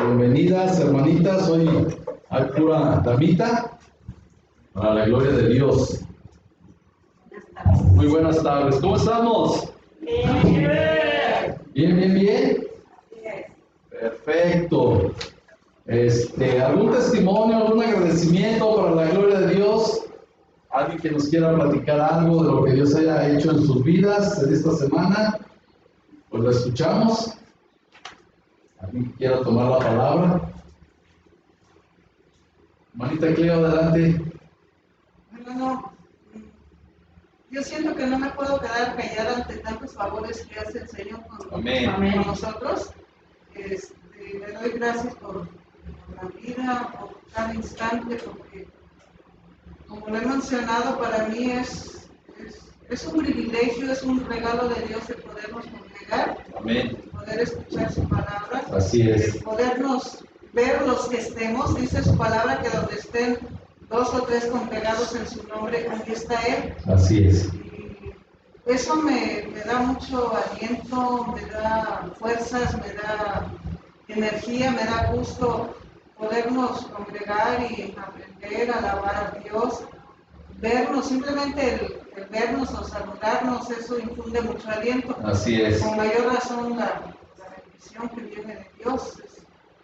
Bienvenidas, hermanitas. Hoy hay pura damita para la gloria de Dios. Muy buenas tardes. ¿Cómo estamos? Bien. Bien. Perfecto. ¿Algún testimonio, algún agradecimiento para la gloria de Dios? ¿Alguien que nos quiera platicar algo de lo que Dios haya hecho en sus vidas en esta semana? Pues lo escuchamos. ¿Alguien que quiera tomar la palabra? Manita Cleo, adelante. Bueno, yo siento que no me puedo quedar callada ante tantos favores que hace el Señor con nosotros. Le doy gracias por la vida, por cada instante, porque, como lo he mencionado, para mí es un privilegio, es un regalo de Dios el podernos congregar, poder escuchar su palabra, Así es. podernos ver los que estemos. Dice su palabra que donde estén 2 o 3 congregados en su nombre, allí está Él. Así es. Y eso me da mucho aliento, me da fuerzas, me da energía, me da gusto podernos congregar y aprender a alabar a Dios, vernos, simplemente el vernos o saludarnos, eso infunde mucho aliento. Así es. Con mayor razón la bendición que viene de Dios.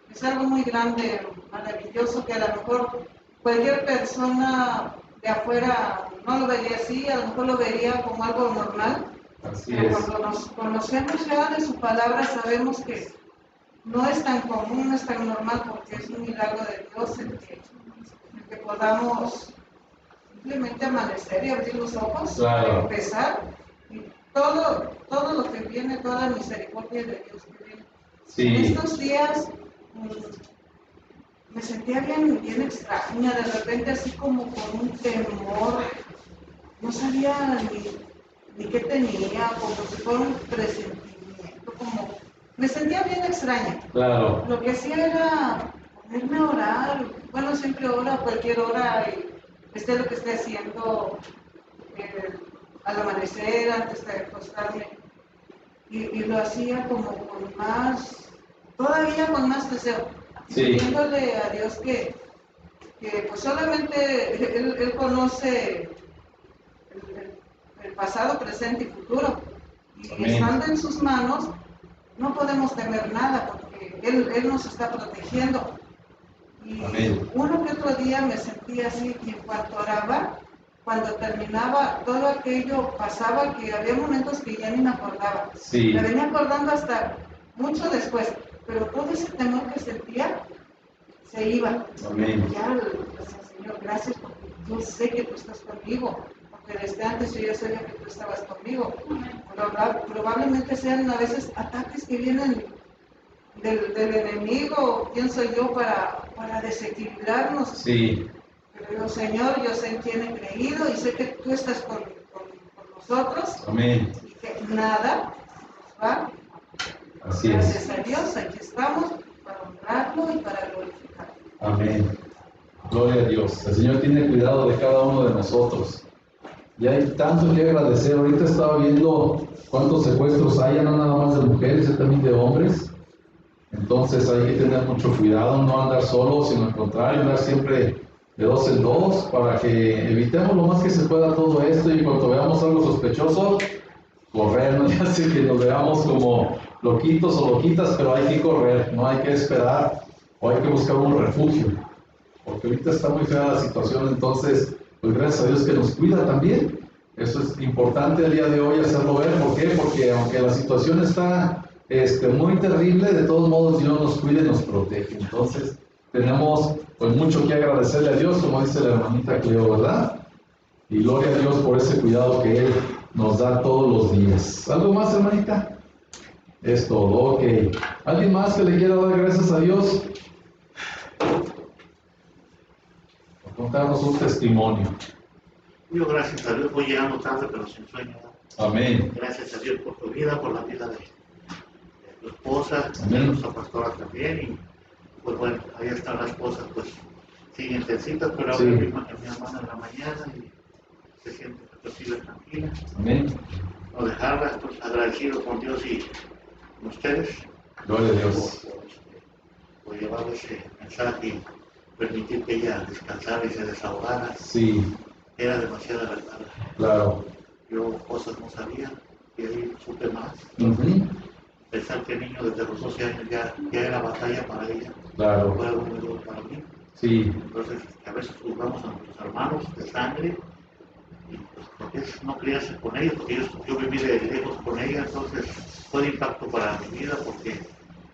Es algo muy grande, maravilloso, que a lo mejor cualquier persona de afuera no lo vería así, a lo mejor lo vería como algo normal. Así pero es. cuando nos conocemos ya de su palabra, sabemos que no es tan común, no es tan normal, porque es un milagro de Dios el que podamos simplemente amanecer y abrir los ojos, Claro. empezar, y todo lo que viene, toda la misericordia de Dios que viene. Sí. En estos días me sentía bien extraña, de repente así como con un temor, no sabía ni qué tenía, como si fuera un presentimiento, me sentía bien extraña. Claro. Lo que hacía era ponerme a orar, bueno, siempre oro a cualquier hora, y esté lo que esté haciendo, al amanecer, antes de acostarme, y lo hacía como todavía con más deseo, pidiéndole a Dios que pues solamente Él conoce el pasado, presente y futuro, y Amén. estando en sus manos no podemos temer nada, porque Él nos está protegiendo. Y Amén. uno que otro día me sentía así, y en cuanto oraba, cuando terminaba, todo aquello pasaba, que había momentos que ya ni me acordaba. Sí. Me venía acordando hasta mucho después, pero todo ese temor que sentía se iba. Amén. Ya, Señor, gracias, porque yo sé que tú estás conmigo, porque desde antes yo ya sabía que tú estabas conmigo. Probablemente sean a veces ataques que vienen del enemigo, quién soy yo para desequilibrarnos. Sí. Pero Señor, yo sé en quién he creído y sé que tú estás con nosotros. Amén. Y que nada nos va. Así Gracias es. a Dios, aquí estamos para honrarlo y para glorificarlo. Amén. Gloria a Dios. El Señor tiene cuidado de cada uno de nosotros. Y hay tanto que agradecer. Ahorita estaba viendo cuántos secuestros hay, no nada más de mujeres, sino también de hombres. Entonces hay que tener mucho cuidado, no andar solo, sino al contrario, andar siempre de 2 en 2 para que evitemos lo más que se pueda todo esto, y cuando veamos algo sospechoso, correr. No ya sé que nos veamos como loquitos o loquitas, pero hay que correr, no hay que esperar o hay que buscar un refugio, porque ahorita está muy fea la situación. Entonces, pues gracias a Dios que nos cuida también. Eso es importante el día de hoy hacerlo ver. ¿Por qué? Porque aunque la situación está muy terrible, de todos modos Dios nos cuida y nos protege. Entonces tenemos pues mucho que agradecerle a Dios, como dice la hermanita Cleo, ¿verdad? Y gloria a Dios por ese cuidado que Él nos da todos los días. ¿Algo más, hermanita? Es todo, ok. ¿Alguien más que le quiera dar gracias a Dios? Por contarnos un testimonio. Yo, gracias a Dios, voy llegando tarde, pero sin sueño. Amén. Gracias a Dios por tu vida, por la vida de tu esposa, de Amén. nuestra pastora también. Y pues bueno, ahí están las cosas, pues siguen tensitas, pero ahora mi hermana en la mañana y se siente posible tranquila. Amén. No dejarla, pues agradecido con Dios y con ustedes. Gloria a Dios. o llevaba ese mensaje y permitir que ella descansara y se desahogara. Sí. Era demasiada verdad. Claro. Yo cosas no sabía y ahí supe más. Pensar que el niño desde los 12 años ya era batalla para ella. Claro. Fue algo muy duro para mí. Sí. Entonces, a veces juzgamos a nuestros hermanos de sangre y pues porque no criarse con ellos, porque yo viví de lejos con ella, entonces fue de impacto para mi vida porque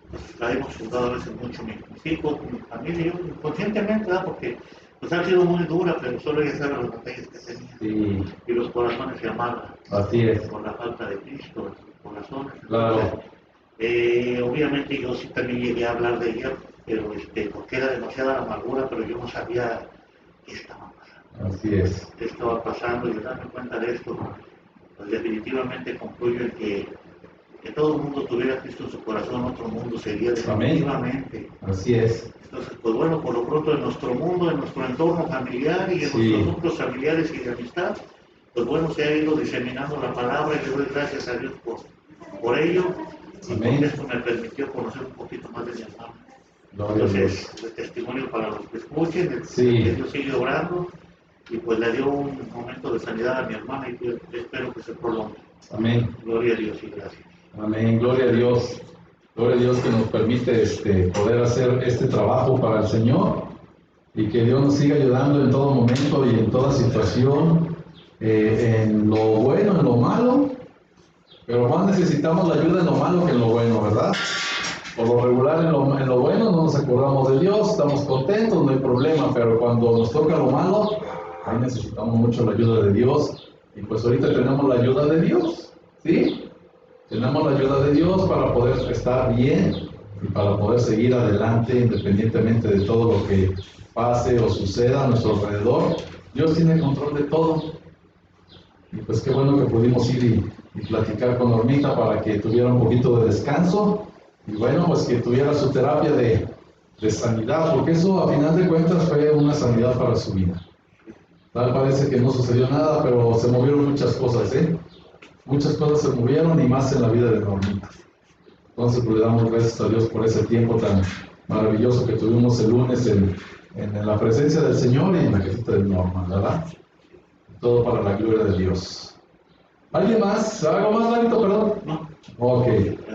pues, la hemos juzgado a veces mucho mis hijos, mi familia, yo inconscientemente, ¿verdad? Porque pues ha sido muy dura, pero solo ella sabe las batallas que tenía. Sí. Y los corazones se amargan. Así es. Por la falta de Cristo, los corazones. Claro. Entonces, obviamente yo sí también llegué a hablar de ella, pero porque era demasiada la amargura, pero yo no sabía qué estaba pasando. Así es. ¿Qué estaba pasando? Y al darme cuenta de esto, pues definitivamente concluyo en que todo el mundo tuviera a Cristo en su corazón, otro mundo sería definitivamente. Amén. Así es. Entonces, pues bueno, por lo pronto en nuestro mundo, en nuestro entorno familiar y en nuestros núcleos familiares y de amistad, pues bueno, se ha ido diseminando la palabra y le doy gracias a Dios por ello. Y porque esto me permitió conocer un poquito más de mi hermano. Entonces, el testimonio para los que escuchen, que Dios sigue obrando y pues le dio un momento de sanidad a mi hermana y yo espero que se prolongue. Amén. Gloria a Dios y gracias. Amén. Gloria a Dios. Gloria a Dios que nos permite poder hacer este trabajo para el Señor y que Dios nos siga ayudando en todo momento y en toda situación, en lo bueno, en lo malo, pero más necesitamos la ayuda en lo malo que en lo bueno, ¿verdad? Por lo regular en lo bueno no nos acordamos de Dios, estamos contentos, no hay problema, pero cuando nos toca lo malo, ahí necesitamos mucho la ayuda de Dios y pues ahorita tenemos la ayuda de Dios, ¿sí? Tenemos la ayuda de Dios para poder estar bien y para poder seguir adelante independientemente de todo lo que pase o suceda a nuestro alrededor. Dios tiene control de todo. Y pues qué bueno que pudimos ir y platicar con Normita para que tuviera un poquito de descanso y bueno, pues que tuviera su terapia de sanidad, porque eso a final de cuentas fue una sanidad para su vida. Tal parece que no sucedió nada, pero se movieron muchas cosas, Muchas cosas se movieron y más en la vida de Normita. Entonces, pues le damos gracias a Dios por ese tiempo tan maravilloso que tuvimos el lunes en la presencia del Señor y en la casita de Norma, ¿verdad? Todo para la gloria de Dios. ¿Alguien más? ¿Algo más, Larito, perdón? No. Ok.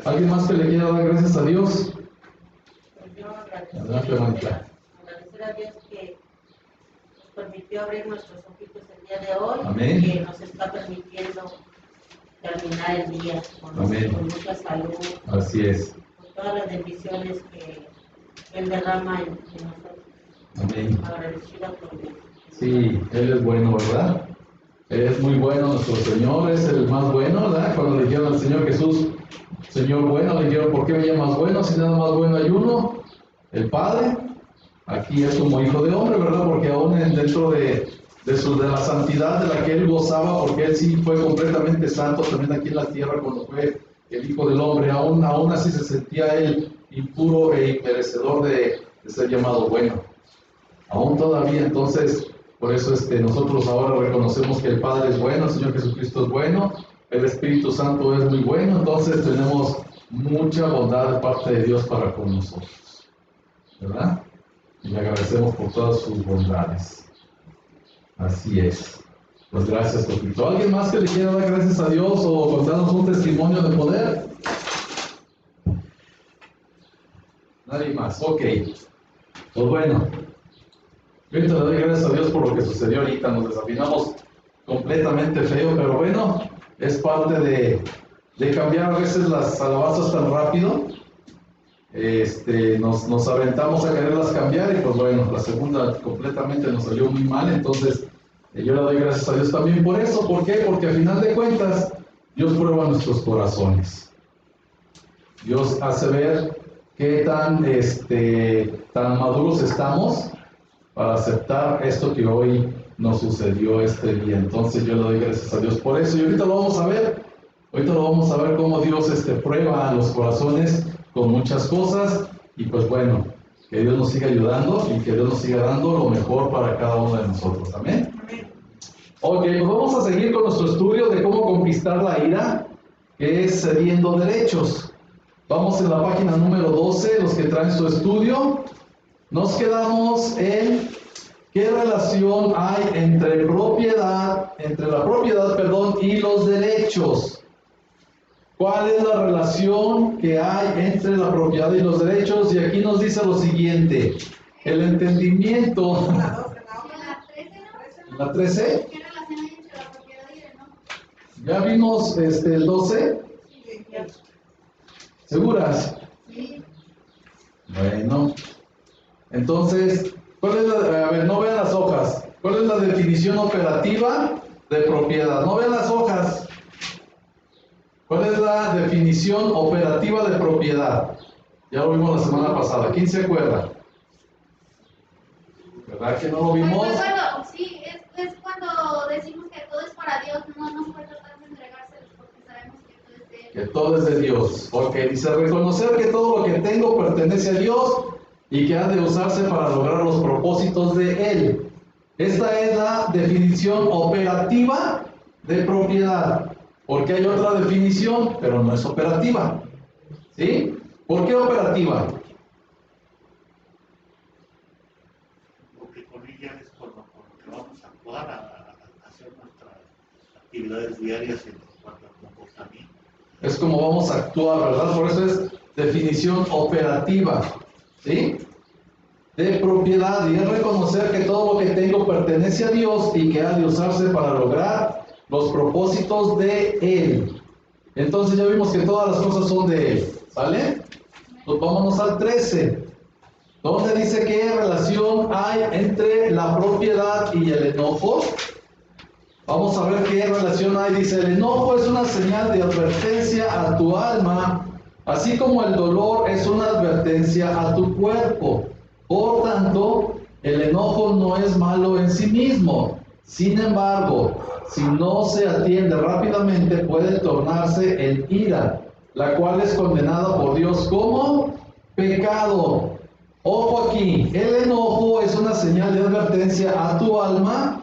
¿Alguien más que le quiera dar gracias a Dios? Yo agradecer a Dios que nos permitió abrir nuestros ojitos el día de hoy. Amén. Que nos está permitiendo terminar el día con mucha salud. Así es. Con todas las bendiciones que Él derrama en nosotros. Amén. Agradecida por Dios. Sí, Él es bueno, ¿verdad? Él es muy bueno, nuestro Señor es el más bueno, ¿verdad? Cuando le dijeron al Señor Jesús, Señor bueno, le dijeron, ¿por qué me llamas bueno? Si nada más bueno hay uno, el Padre. Aquí es como hijo de hombre, ¿verdad? Porque aún dentro de la santidad de la que Él gozaba, porque Él sí fue completamente santo también aquí en la tierra cuando fue el Hijo del Hombre, aún así se sentía Él impuro e imperecedor de ser llamado bueno. Aún todavía, entonces, por eso nosotros ahora reconocemos que el Padre es bueno, el Señor Jesucristo es bueno, el Espíritu Santo es muy bueno, entonces tenemos mucha bondad de parte de Dios para con nosotros, ¿verdad? Y le agradecemos por todas sus bondades. Así es. Pues gracias, Topito. ¿Alguien más que le quiera dar gracias a Dios o contarnos un testimonio de poder? Nadie más. Ok. Pues bueno. Yo ahorita le doy gracias a Dios por lo que sucedió ahorita. Nos desafinamos completamente feo, pero bueno, es parte de cambiar a veces las alabanzas tan rápido. Nos aventamos a quererlas cambiar y pues bueno, la segunda completamente nos salió muy mal, entonces yo le doy gracias a Dios también por eso. ¿Por qué? Porque al final de cuentas Dios prueba nuestros corazones. Dios hace ver qué tan maduros estamos para aceptar esto que hoy nos sucedió este día. Entonces yo le doy gracias a Dios por eso y ahorita lo vamos a ver. Ahorita lo vamos a ver cómo Dios prueba los corazones con muchas cosas y pues bueno, que Dios nos siga ayudando y que Dios nos siga dando lo mejor para cada uno de nosotros. Amén. Ok, pues vamos a seguir con nuestro estudio de cómo conquistar la ira, que es cediendo derechos. Vamos en la página número 12, los que traen su estudio. Nos quedamos en qué relación hay entre la propiedad, y los derechos. ¿Cuál es la relación que hay entre la propiedad y los derechos? Y aquí nos dice lo siguiente: el entendimiento. ¿La 13? ¿Qué relación hay entre la propiedad y el enojo? ¿Ya vimos el 12? ¿Seguras? Sí. Bueno, entonces, ¿cuál es a ver, no vean las hojas. ¿Cuál es la definición operativa de propiedad? No vean las hojas. ¿Cuál es la definición operativa de propiedad? Ya lo vimos la semana pasada. ¿Quién se acuerda? ¿Verdad que no lo vimos? Pues bueno, sí, es cuando decimos que todo es para Dios, no nos puede tratar de entregárselos porque sabemos que todo es de Él. Que todo es de Dios. Ok, dice reconocer que todo lo que tengo pertenece a Dios y que ha de usarse para lograr los propósitos de Él. Esta es la definición operativa de propiedad. Porque hay otra definición, pero no es operativa. ¿Sí? ¿Por qué operativa? Porque con ella es con lo que vamos a actuar, a hacer nuestras actividades diarias en cuanto al comportamiento. Es como vamos a actuar, ¿verdad? Por eso es definición operativa. ¿Sí? De propiedad, y es reconocer que todo lo que tengo pertenece a Dios y que ha de usarse para lograr los propósitos de Él. Entonces ya vimos que todas las cosas son de Él. ¿Vale? Pues vámonos al 13, donde dice qué relación hay entre la propiedad y el enojo. Vamos a ver qué relación hay. Dice: el enojo es una señal de advertencia a tu alma, así como el dolor es una advertencia a tu cuerpo. Por tanto, el enojo no es malo en sí mismo. Sin embargo, si no se atiende rápidamente, puede tornarse en ira, la cual es condenada por Dios como pecado. Ojo aquí, el enojo es una señal de advertencia a tu alma,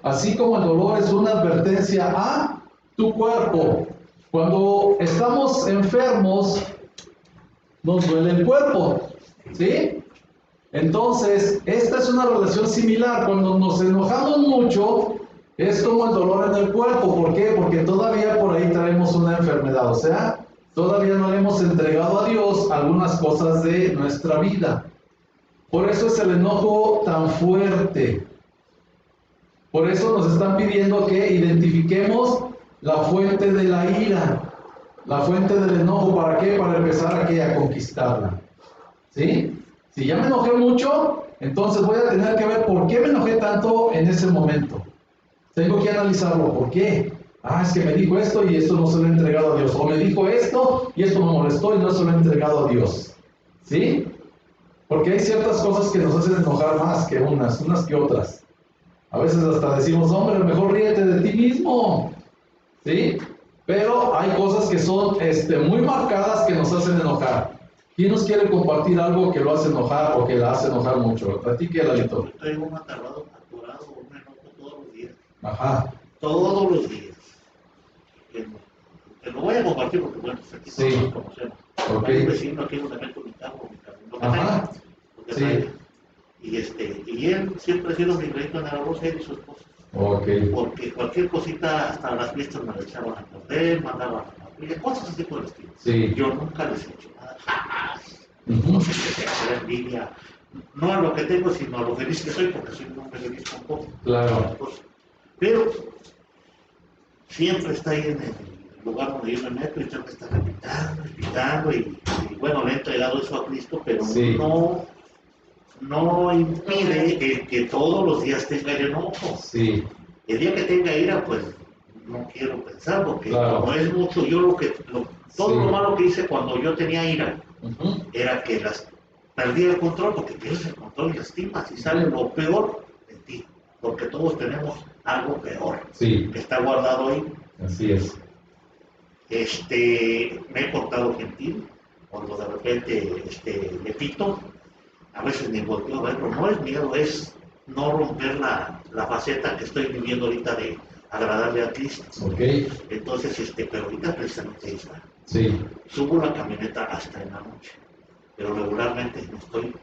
así como el dolor es una advertencia a tu cuerpo. Cuando estamos enfermos, nos duele el cuerpo, ¿sí? Entonces, esta es una relación similar. Cuando nos enojamos mucho, es como el dolor en el cuerpo. ¿Por qué? Porque todavía por ahí traemos una enfermedad. O sea, todavía no le hemos entregado a Dios algunas cosas de nuestra vida. Por eso es el enojo tan fuerte. Por eso nos están pidiendo que identifiquemos la fuente de la ira, la fuente del enojo. ¿Para qué? Para empezar a conquistarla. ¿Sí? Si ya me enojé mucho, entonces voy a tener que ver por qué me enojé tanto en ese momento. Tengo que analizarlo. ¿Por qué? Es que me dijo esto y esto no se lo he entregado a Dios. O me dijo esto y esto me molestó y no se lo he entregado a Dios. ¿Sí? Porque hay ciertas cosas que nos hacen enojar más que unas que otras. A veces hasta decimos: hombre, mejor ríete de ti mismo. ¿Sí? Pero hay cosas que son muy marcadas que nos hacen enojar. ¿Quién nos quiere compartir algo que lo hace enojar o que la hace enojar mucho? Platique, Lalito. Yo traigo un atorado, un enojo todos los días. Ajá. Todos los días. Te lo voy a compartir porque, bueno, aquí sí. Todos nos conocemos. Okay. Hay un vecino aquí donde meto mi carro, lo que Ajá. traiga. Sí. Y él siempre ha sido mi reyito en la arroz, él y su esposa. Okay. Porque cualquier cosita, hasta las fiestas me la echaban a perder, mandaban a cosas así por el estilo. Sí. Yo nunca les he hecho nada, jamás. Uh-huh. No sé qué sea envidia, no a lo que tengo, sino a lo feliz que soy, porque soy un hombre feliz con poco. Claro. Pero siempre está ahí en el lugar donde yo me meto y tengo que estar gritando y bueno, le he entregado eso a Cristo, pero sí. no impide que todos los días tenga el enojo. Sí. El día que tenga ira, pues no quiero pensar, porque claro. como es mucho, yo todo sí. lo malo que hice cuando yo tenía ira, uh-huh. era que perdía el control, porque pierdes el control y lastimas y sale lo peor de ti, porque todos tenemos algo peor sí. que está guardado ahí. Así es. Me he portado gentil, cuando de repente le pito, a veces ni volteo a verlo. No es miedo, es no romper la faceta que estoy viviendo ahorita de agradarle a Cristo. Okay. Entonces, pero ahorita precisamente Sí. Subo la camioneta hasta en la noche, pero regularmente no estoy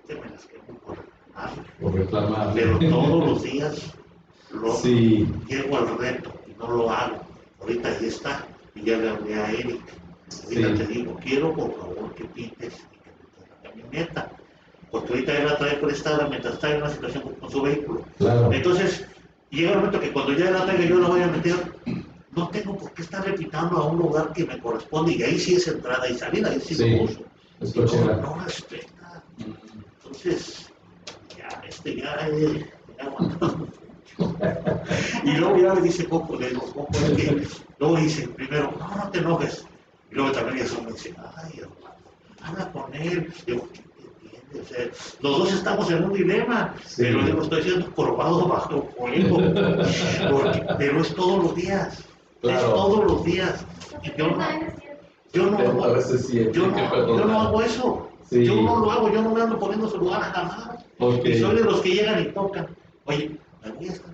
me las quemo por reclamar, pero todos los días llego al reto y no lo hago. Ahorita ahí está, y ya le hablé a Eric. Ahorita te digo, quiero por favor que pintes y que metas la camioneta, porque ahorita él la trae prestada mientras está en una situación con su vehículo. Claro. Entonces, llega el momento que cuando ya la traiga yo la voy a meter, no tengo por qué estarle pitando a un lugar que me corresponde, y ahí sí es entrada y salida, ahí sí lo uso. No respeta. Entonces, ya aguantado mucho. Y luego ya me dice Coco, le digo, Coco, es que luego dice, primero, no te enojes. Y luego también ya me dice, ay, hermano, habla con él. Digo, ¿qué te entiendes? O sea, los dos estamos en un dilema, pero digo, estoy siendo probado bajo fuego. Pero es todos los días. Claro. Es todos los días. Y yo no hago eso. Sí. Yo no lo hago, yo no me ando poniendo su lugar jamás. Y soy de los que llegan y tocan. Oye, me voy a estar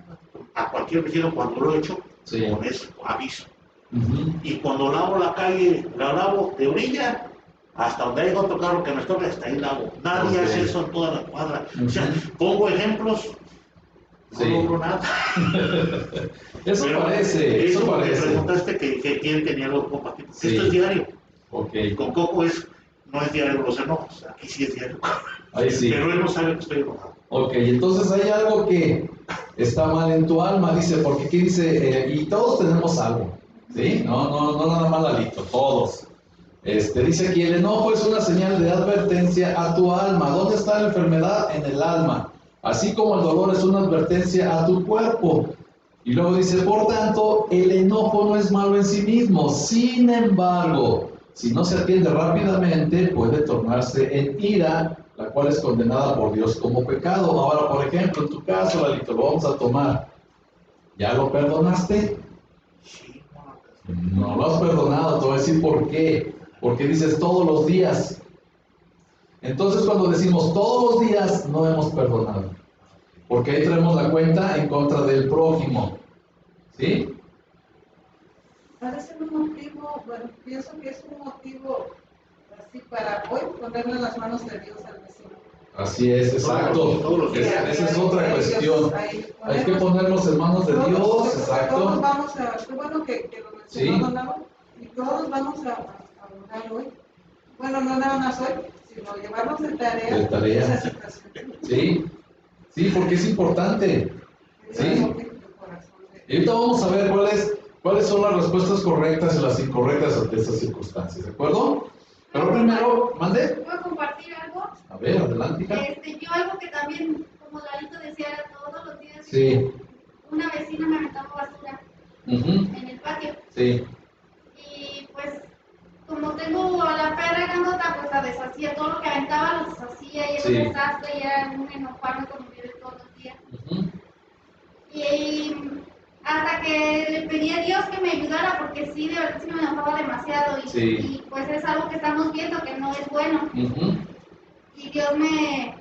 a cualquier vecino cuando lo he hecho, con eso, aviso. Y cuando lavo la calle, la lavo de orilla hasta donde hay otro carro que me estorbe, hasta ahí lavo. Nadie hace eso en toda la cuadra. O sea, pongo ejemplos, no logro nada. Eso parece. Me preguntaste que quién tenía algo compartido. Esto es diario. Con Coco no es diario los enojos, aquí sí es diario. Ahí sí. Pero él no sabe que estoy enojado. Ok, entonces hay algo que está mal en tu alma, dice, porque aquí dice, y todos tenemos algo, ¿sí? No nada más Lalito, todos. Dice aquí, el enojo es una señal de advertencia a tu alma. ¿Dónde está la enfermedad? En el alma. Así como el dolor es una advertencia a tu cuerpo. Y luego dice, por tanto, el enojo no es malo en sí mismo. Sin embargo, si no se atiende rápidamente, puede tornarse en ira, la cual es condenada por Dios como pecado. Ahora, por ejemplo, en tu caso, Lalito, lo vamos a tomar. ¿Ya lo perdonaste? No lo has perdonado, te voy a decir por qué. Porque dices todos los días. Entonces, cuando decimos todos los días, no hemos perdonado. Porque ahí traemos la cuenta en contra del prójimo. ¿Sí? Parece un motivo, bueno, pienso que es un motivo así para hoy ponerle las manos de Dios al vecino. Así es, exacto. Esa es otra cuestión. Hay que ponernos en manos de Dios, exacto. Todos vamos a, qué bueno que lo mencionó Nava, y todos vamos a orar hoy. Bueno, no nada más hoy, sino llevarnos de tarea. Esa situación. Sí, porque es importante. Sí. Y ahorita vamos a ver cuáles son las respuestas correctas y las incorrectas ante estas circunstancias, ¿de acuerdo? Pero primero, mande. ¿Puedo compartir algo? A ver, adelante. Yo algo que también, como Lalito decía, todos los días, una vecina me aventaba basura en el patio. Sí. Y pues, como tengo a la perra grandota, pues la deshacía, todo lo que aventaba lo deshacía, y era un desastre, y era un enojarme con mi bebé todos los días. Y hasta que le pedí a Dios que me ayudara, porque de verdad sí me enojaba demasiado, y pues es algo que estamos viendo que no es bueno. Y Dios me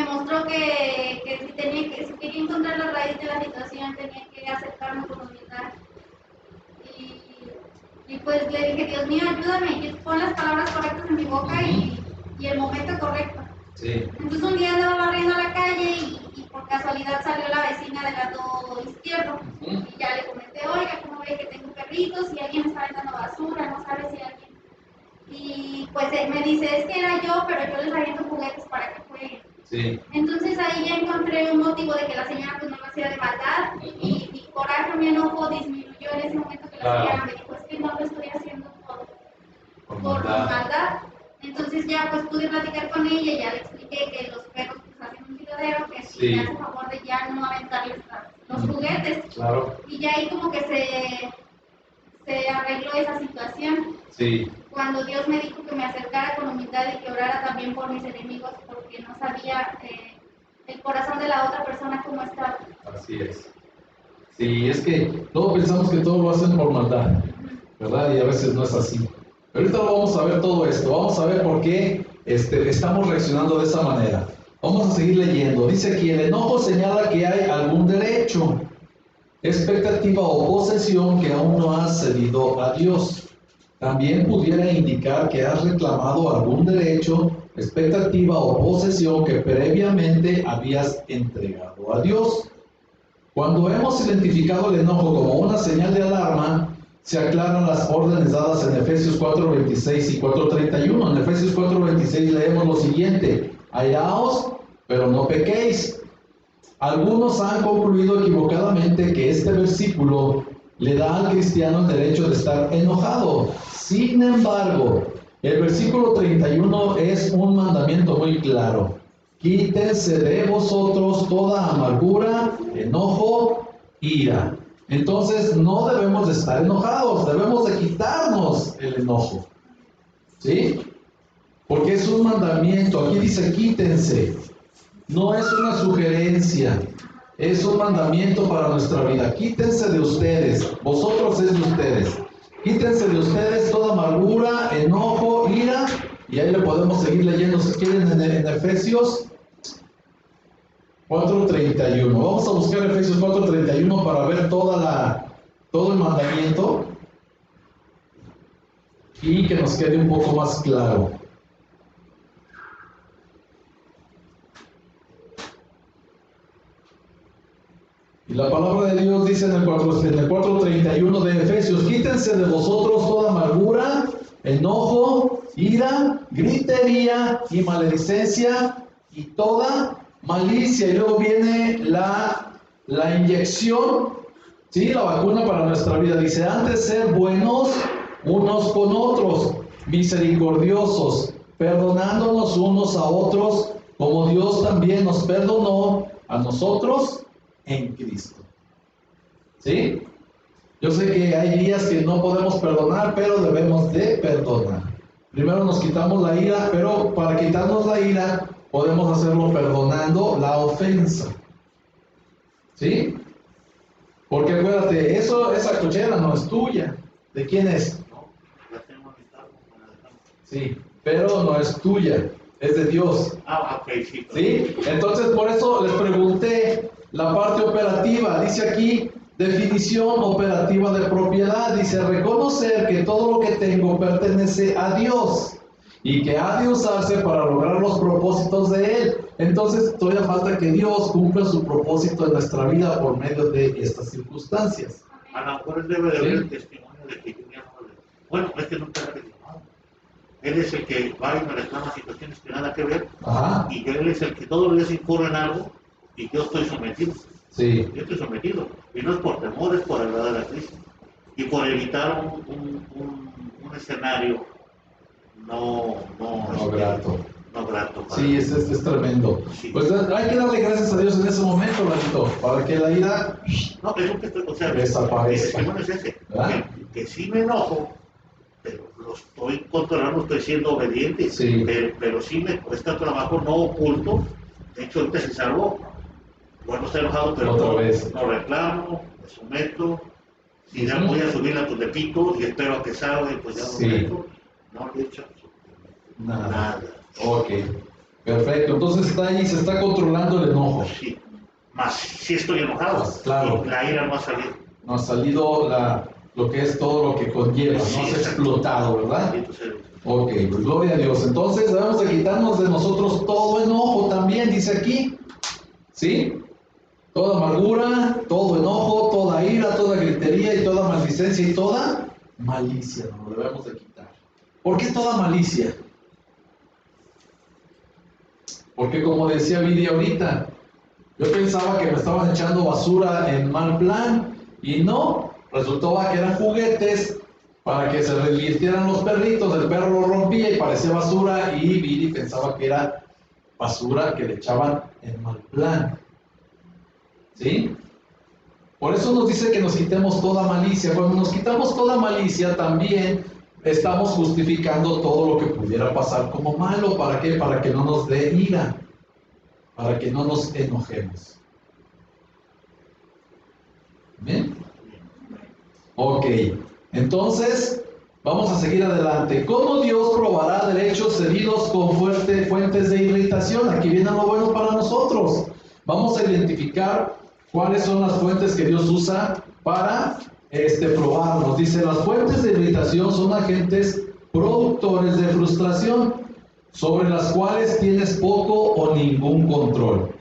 mostró que si quería encontrar la raíz de la situación, tenía que aceptarme con humildad. Y pues le dije, Dios mío, ayúdame, pon las palabras correctas en mi boca y el momento correcto. Entonces un día andaba barriendo la calle y por casualidad salió la vecina del lado izquierdo. Y ya le comenté, oiga, ¿cómo ve que tengo perritos? Y alguien está aventando basura, no sabe si alguien... Y pues él me dice, es que era yo, pero yo les aviento juguetes para que jueguen. Entonces ahí ya encontré un motivo de que la señora pues no lo hacía de maldad, y mi coraje, mi enojo disminuyó en ese momento que la señora me dijo, es que no lo estoy haciendo por maldad. Entonces ya pues pude platicar con ella y ya le expliqué que los perros pues hacen un tiradero, que si me hace favor de ya no aventarles los juguetes. Y ya ahí como que se arregló esa situación. Cuando Dios me dijo que me acercara con humildad y que orara también por mis enemigos, porque no sabía el corazón de la otra persona cómo estaba. Así es. Sí, es que todos pensamos que todo lo hacen por maldad, ¿verdad? Y a veces no es así. Pero ahorita vamos a ver todo esto, vamos a ver por qué estamos reaccionando de esa manera. Vamos a seguir leyendo. Dice aquí, el enojo señala que hay algún derecho, expectativa o posesión que aún no ha cedido a Dios. también pudiera indicar que has reclamado algún derecho, expectativa o posesión que previamente habías entregado a Dios. Cuando hemos identificado el enojo como una señal de alarma, se aclaran las órdenes dadas en Efesios 4:26 y 4:31. En Efesios 4:26 leemos lo siguiente: airaos, pero no pequéis. Algunos han concluido equivocadamente que este versículo le da al cristiano el derecho de estar enojado. Sin embargo, el versículo 31 es un mandamiento muy claro: quítense de vosotros toda amargura, enojo, ira. Entonces no debemos de estar enojados, debemos de quitarnos el enojo, ¿sí? Porque es un mandamiento. Aquí dice quítense, no es una sugerencia, es un mandamiento para nuestra vida. Quítense de ustedes, vosotros es de ustedes. Quítense de ustedes toda amargura, enojo, ira, y ahí le podemos seguir leyendo si quieren en Efesios 4:31. Vamos a buscar Efesios 4:31 para ver todo el mandamiento y que nos quede un poco más claro. Y la palabra de Dios dice en el 4:31 de Efesios: quítense de vosotros toda amargura, enojo, ira, gritería y maledicencia y toda malicia. Y luego viene la inyección, ¿sí? La vacuna para nuestra vida. Dice: antes ser buenos unos con otros, misericordiosos, perdonándonos unos a otros, como Dios también nos perdonó a nosotros en Cristo. ¿Sí? Yo sé que hay días que no podemos perdonar, pero debemos de perdonar. Primero nos quitamos la ira, pero para quitarnos la ira podemos hacerlo perdonando la ofensa. ¿Sí? Porque acuérdate, esa cochera no es tuya. ¿De quién es? Sí, pero no es tuya, es de Dios. ¿Sí? Entonces por eso les pregunté la parte operativa. Dice aquí, definición operativa de propiedad. Dice: reconocer que todo lo que tengo pertenece a Dios y que ha de usarse para lograr los propósitos de Él. Entonces todavía falta que Dios cumpla su propósito en nuestra vida por medio de estas circunstancias. A lo mejor Él debe de ver el testimonio de que yo ya no le... Bueno, es que nunca le reclamado. Él es el que va y me reclama situaciones que nada que ver. Ajá. Y Él es el que todos los días incurre en algo y yo estoy sometido. Sí. Yo estoy sometido. Y no es por temor, es por agradar a Cristo. Y por evitar un escenario no grato. No grato. Sí, es tremendo. Sí. Pues hay que darle gracias a Dios en ese momento, Lalito, para que la ira no, es lo que estoy, o sea, desaparezca. El testimonio es ese, que sí me enojo, pero lo estoy controlando, estoy siendo obediente, sí. pero sí me cuesta trabajo, no oculto. De hecho, ahorita se salvó. Bueno, estoy enojado, pero no reclamo, me someto. Si ya voy a subir a tu repito y espero a que salga y pues ya lo meto. No le he hecho nada. Ok, perfecto. Entonces está ahí, se está controlando el enojo. Sí, más sí estoy enojado. Pues, claro. La ira no ha salido. No ha salido lo que es todo lo que conlleva, sí, no se ha explotado, ¿verdad? Sí. Ok, pues gloria a Dios. Entonces debemos de quitarnos de nosotros todo enojo también, dice aquí. ¿Sí? Toda amargura, todo enojo, toda ira, toda gritería y toda maldicencia y toda malicia. Nos lo debemos de quitar. ¿Por qué toda malicia? Porque como decía Vidi ahorita, yo pensaba que me estaban echando basura en mal plan y no, resultó que eran juguetes para que se revirtieran los perritos, el perro lo rompía y parecía basura y Vidi pensaba que era basura que le echaban en mal plan. ¿Sí? Por eso nos dice que nos quitemos toda malicia. Cuando nos quitamos toda malicia también estamos justificando todo lo que pudiera pasar como malo. ¿Para qué? Para que no nos dé ira, para que no nos enojemos. ¿Bien? Ok, entonces vamos a seguir adelante. ¿Cómo Dios probará derechos cedidos con fuentes de irritación? Aquí viene lo bueno para nosotros. Vamos a identificar cuáles son las fuentes que Dios usa para probarnos. Dice, las fuentes de irritación son agentes productores de frustración, sobre las cuales tienes poco o ningún control.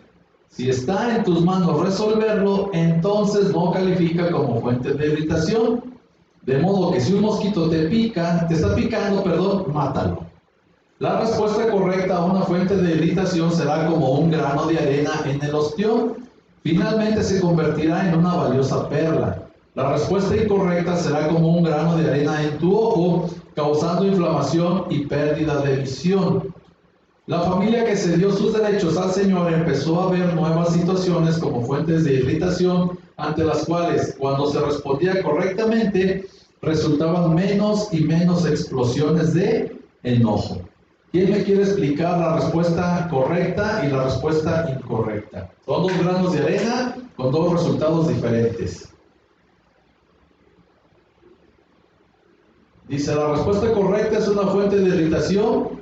Si está en tus manos resolverlo, entonces no califica como fuente de irritación. De modo que si un mosquito te está picando, mátalo. La respuesta correcta a una fuente de irritación será como un grano de arena en el ostión. Finalmente se convertirá en una valiosa perla. La respuesta incorrecta será como un grano de arena en tu ojo, causando inflamación y pérdida de visión. La familia que cedió sus derechos al Señor empezó a ver nuevas situaciones como fuentes de irritación, ante las cuales, cuando se respondía correctamente, resultaban menos y menos explosiones de enojo. ¿Quién me quiere explicar la respuesta correcta y la respuesta incorrecta? Son dos granos de arena con dos resultados diferentes. Dice, la respuesta correcta es una fuente de irritación.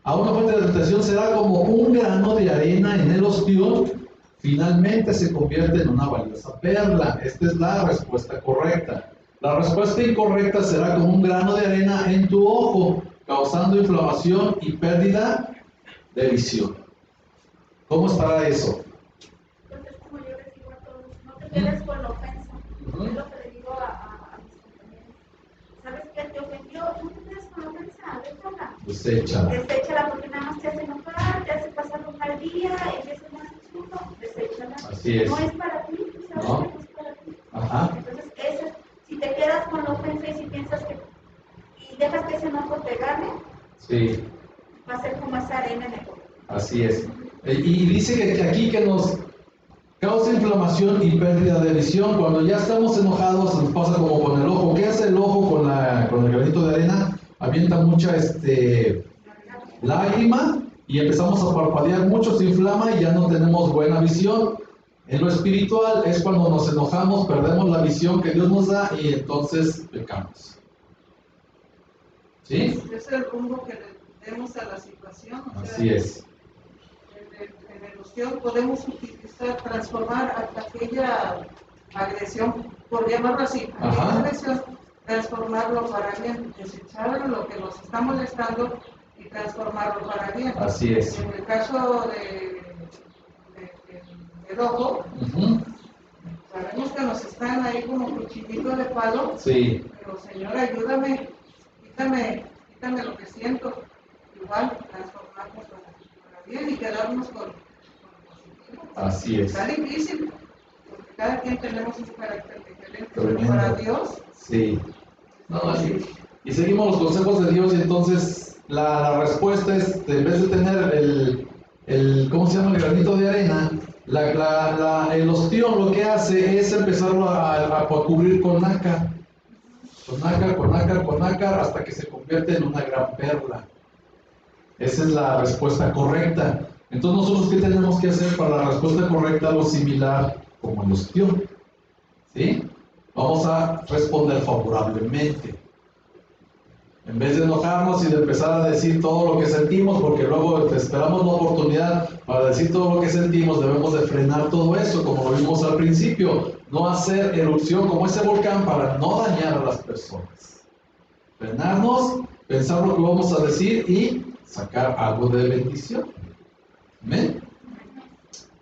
A una fuente de irritación será como un grano de arena en el ostión. Finalmente se convierte en una valiosa perla. Esta es la respuesta correcta. La respuesta incorrecta será como un grano de arena en tu ojo, causando inflamación y pérdida de visión. ¿Cómo estará eso? Entonces, como yo les digo a todos, no te quedes con la ofensa. Es lo que le digo a mis compañeros. ¿Sabes qué te ofendió? No te quedes con la ofensa, déjala. Deséchala porque nada más te hace enojar, te hace pasar un mal día, empieza a hacer insulto, deséchala. Así es. No es para ti, ¿sabes? No. Que no es para ti. Ajá. Entonces, si te quedas con la ofensa y si piensas que y dejas que ese enojo te gane, sí, va a ser como esa arena en el ojo. Así es. Y dice que aquí que nos causa inflamación y pérdida de visión. Cuando ya estamos enojados, nos pasa como con el ojo. ¿Qué hace el ojo con el granito de arena? Avienta mucha lágrima y empezamos a parpadear mucho, se inflama y ya no tenemos buena visión. En lo espiritual es cuando nos enojamos, perdemos la visión que Dios nos da y entonces pecamos. ¿Sí? Es el rumbo que le demos a la situación. Así es. En el ostión podemos utilizar, transformar aquella agresión, por llamarlo así, aquella agresión, transformarlo para bien, desechar lo que nos está molestando y transformarlo para bien. Así es. En el caso del ojo, sabemos que nos están ahí como cuchillito de palo, sí. Pero Señor, ayúdame, quítame lo que siento, igual transformarnos para bien y quedarnos con positivo. Así es. Está difícil, porque cada quien tenemos un carácter diferente, pero para Dios. Sí. No, y seguimos los consejos de Dios y entonces la respuesta es, en vez de tener ¿cómo se llama? El granito de arena, el ostión lo que hace es empezarlo a cubrir con nácar. Con nácar, hasta que se convierte en una gran perla. Esa es la respuesta correcta. Entonces, ¿nosotros qué tenemos que hacer para la respuesta correcta? Algo similar como el ostión. ¿Sí? Vamos a responder favorablemente. En vez de enojarnos y de empezar a decir todo lo que sentimos, porque luego esperamos la oportunidad para decir todo lo que sentimos, debemos de frenar todo eso, como lo vimos al principio. No hacer erupción como ese volcán para no dañar a las personas. Frenarnos, pensar lo que vamos a decir y sacar algo de bendición. ¿Amén?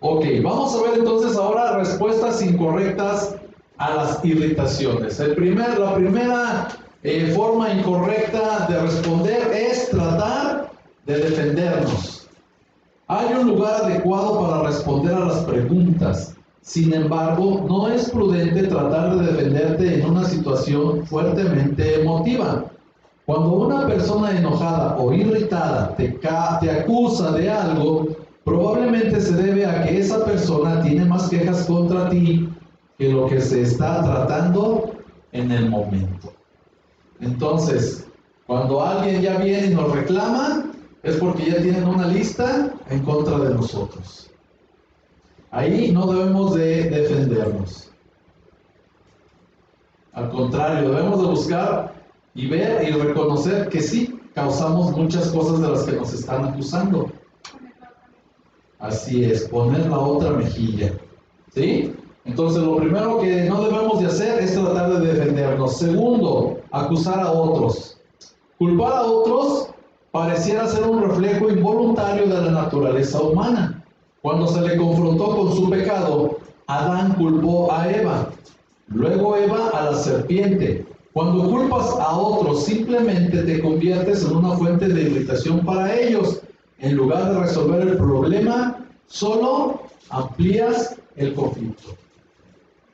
Ok, vamos a ver entonces ahora respuestas incorrectas a las irritaciones. La primera forma incorrecta de responder es tratar de defendernos. Hay un lugar adecuado para responder a las preguntas. Sin embargo, no es prudente tratar de defenderte en una situación fuertemente emotiva. Cuando una persona enojada o irritada te acusa de algo, probablemente se debe a que esa persona tiene más quejas contra ti que lo que se está tratando en el momento. Entonces, cuando alguien ya viene y nos reclama, es porque ya tienen una lista en contra de nosotros. Ahí no debemos de defendernos. Al contrario, debemos de buscar y ver y reconocer que sí causamos muchas cosas de las que nos están acusando. Así es, poner la otra mejilla. ¿Sí? Entonces, lo primero que no debemos de hacer es tratar de defendernos. Segundo, acusar a otros. Culpar a otros pareciera ser un reflejo involuntario de la naturaleza humana. Cuando se le confrontó con su pecado, Adán culpó a Eva, luego Eva a la serpiente. Cuando culpas a otros, simplemente te conviertes en una fuente de irritación para ellos. En lugar de resolver el problema, solo amplías el conflicto.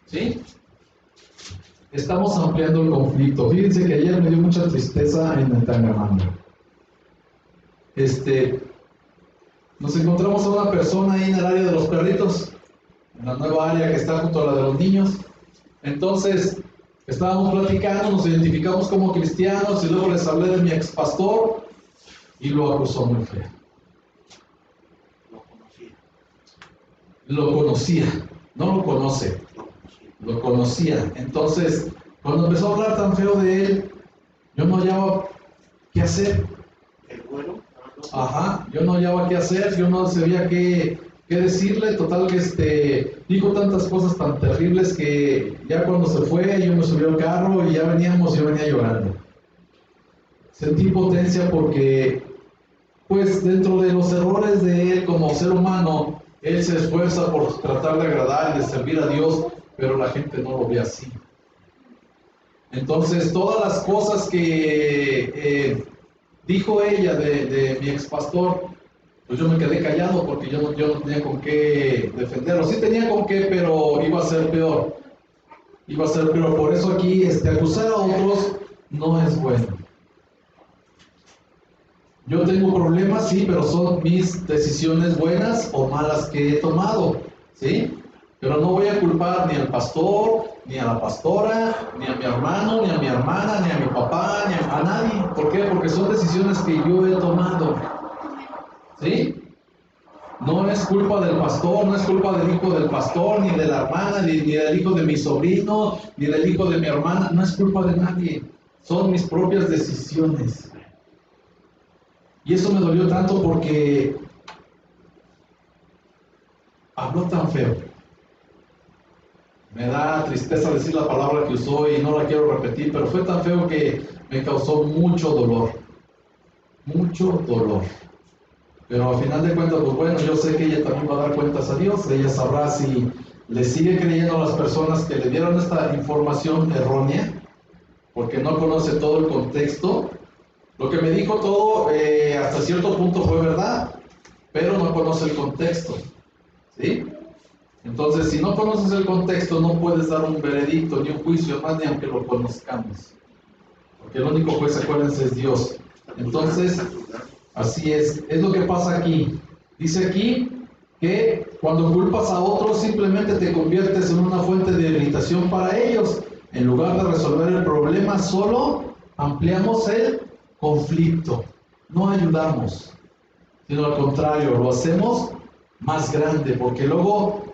¿Sí? Estamos ampliando el conflicto. Fíjense que ayer me dio mucha tristeza en Tangamanga. Nos encontramos a una persona ahí en el área de los perritos, en la nueva área que está junto a la de los niños. Entonces, estábamos platicando, nos identificamos como cristianos y luego les hablé de mi ex pastor y lo acusó muy feo. Lo conocía, no lo conoce, lo conocía. Entonces, cuando empezó a hablar tan feo de él, yo no hallaba qué hacer. ¿El vuelo? Ajá, yo no hallaba qué hacer, yo no sabía qué decirle. Total que dijo tantas cosas tan terribles que ya cuando se fue, yo me subí al carro y ya veníamos, yo venía llorando. Sentí impotencia porque, pues, dentro de los errores de él como ser humano, él se esfuerza por tratar de agradar y de servir a Dios, pero la gente no lo ve así. Entonces, todas las cosas que dijo ella de mi ex pastor, pues yo me quedé callado porque yo no tenía con qué defenderlo. Sí tenía con qué, pero iba a ser peor. Iba a ser peor. Por eso aquí acusar a otros no es bueno. Yo tengo problemas, sí, pero son mis decisiones buenas o malas que he tomado, ¿sí? Pero no voy a culpar ni al pastor, ni a la pastora, ni a mi hermano, ni a mi hermana, ni a mi papá, ni a nadie. ¿Por qué? Porque son decisiones que yo he tomado, ¿sí? No es culpa del pastor, no es culpa del hijo del pastor, ni de la hermana, ni del hijo de mi sobrino, ni del hijo de mi hermana. No es culpa de nadie. Son mis propias decisiones. Y eso me dolió tanto porque habló tan feo. Me da tristeza decir la palabra que usó y no la quiero repetir, pero fue tan feo que me causó mucho dolor. Mucho dolor. Pero al final de cuentas, pues bueno, yo sé que ella también va a dar cuentas a Dios. Ella sabrá si le sigue creyendo a las personas que le dieron esta información errónea, porque no conoce todo el contexto. Lo que me dijo todo hasta cierto punto fue verdad, pero no conoce el contexto, ¿sí? Entonces, si no conoces el contexto, no puedes dar un veredicto, ni un juicio más, ni aunque lo conozcamos. Porque el único juez, acuérdense, es Dios. Entonces, así es lo que pasa aquí. Dice aquí que cuando culpas a otros, simplemente te conviertes en una fuente de irritación para ellos. En lugar de resolver el problema, solo ampliamos el conflicto, no ayudamos, sino al contrario, lo hacemos más grande, porque luego,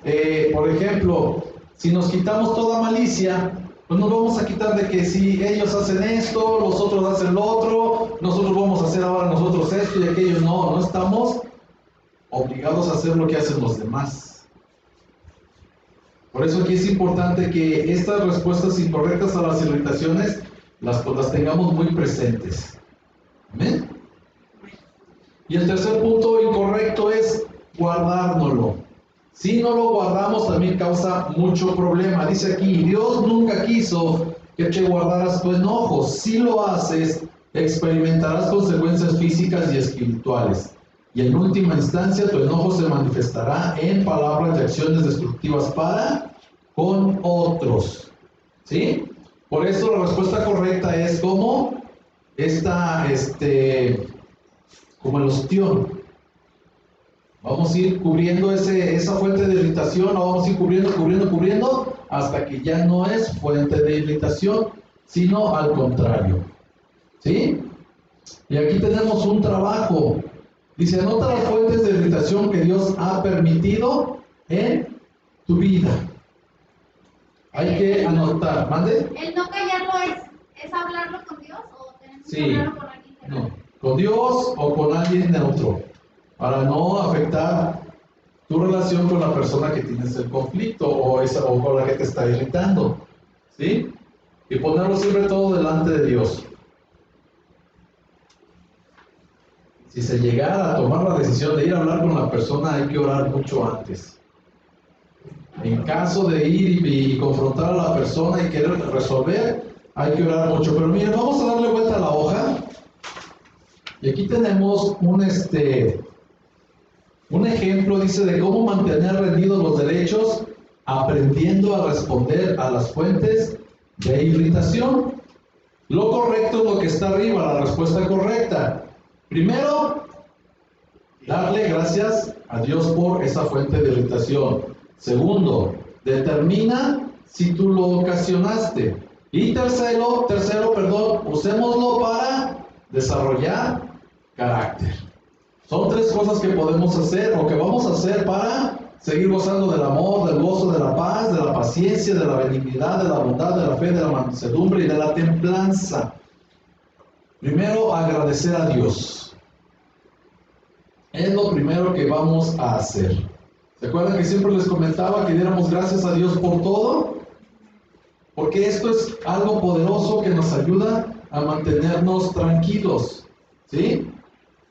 por ejemplo, si nos quitamos toda malicia, pues nos vamos a quitar de que si ellos hacen esto, los otros hacen lo otro, nosotros vamos a hacer ahora nosotros esto y aquello. No estamos obligados a hacer lo que hacen los demás. Por eso aquí es importante que estas respuestas incorrectas a las irritaciones las tengamos muy presentes. ¿Amén? Y el tercer punto incorrecto es guardárnoslo. Si no lo guardamos también causa mucho problema. Dice aquí, Dios nunca quiso que te guardaras tu enojo. Si lo haces, experimentarás consecuencias físicas y espirituales. Y en última instancia, tu enojo se manifestará en palabras y acciones destructivas para con otros. ¿Sí? Por eso la respuesta correcta es como como el ostión. Vamos a ir cubriendo esa fuente de irritación, la vamos a ir cubriendo, hasta que ya no es fuente de irritación, sino al contrario. ¿Sí? Y aquí tenemos un trabajo. Dice, anota las fuentes de irritación que Dios ha permitido en tu vida. Hay que anotar. ¿Mande? El no callarlo es hablarlo con Dios o tenemos que hablarlo con alguien. No, con Dios o con alguien neutro, para no afectar tu relación con la persona que tienes el conflicto o con la que te está irritando, ¿sí? Y ponerlo siempre todo delante de Dios. Si se llegara a tomar la decisión de ir a hablar con la persona, hay que orar mucho antes. En caso de ir y confrontar a la persona y querer resolver, hay que orar mucho. Pero miren, vamos a darle vuelta a la hoja. Y aquí tenemos un ejemplo, dice, de cómo mantener rendidos los derechos, aprendiendo a responder a las fuentes de irritación. Lo correcto es lo que está arriba, la respuesta correcta. Primero, darle gracias a Dios por esa fuente de irritación. Segundo, determina si tú lo ocasionaste. Y tercero, usémoslo para desarrollar carácter. Son tres cosas que podemos hacer o que vamos a hacer para seguir gozando del amor, del gozo, de la paz, de la paciencia, de la benignidad, de la bondad, de la fe, de la mansedumbre y de la templanza. Primero, agradecer a Dios. Es lo primero que vamos a hacer. ¿Se acuerdan que siempre les comentaba que diéramos gracias a Dios por todo? Porque esto es algo poderoso que nos ayuda a mantenernos tranquilos, ¿sí?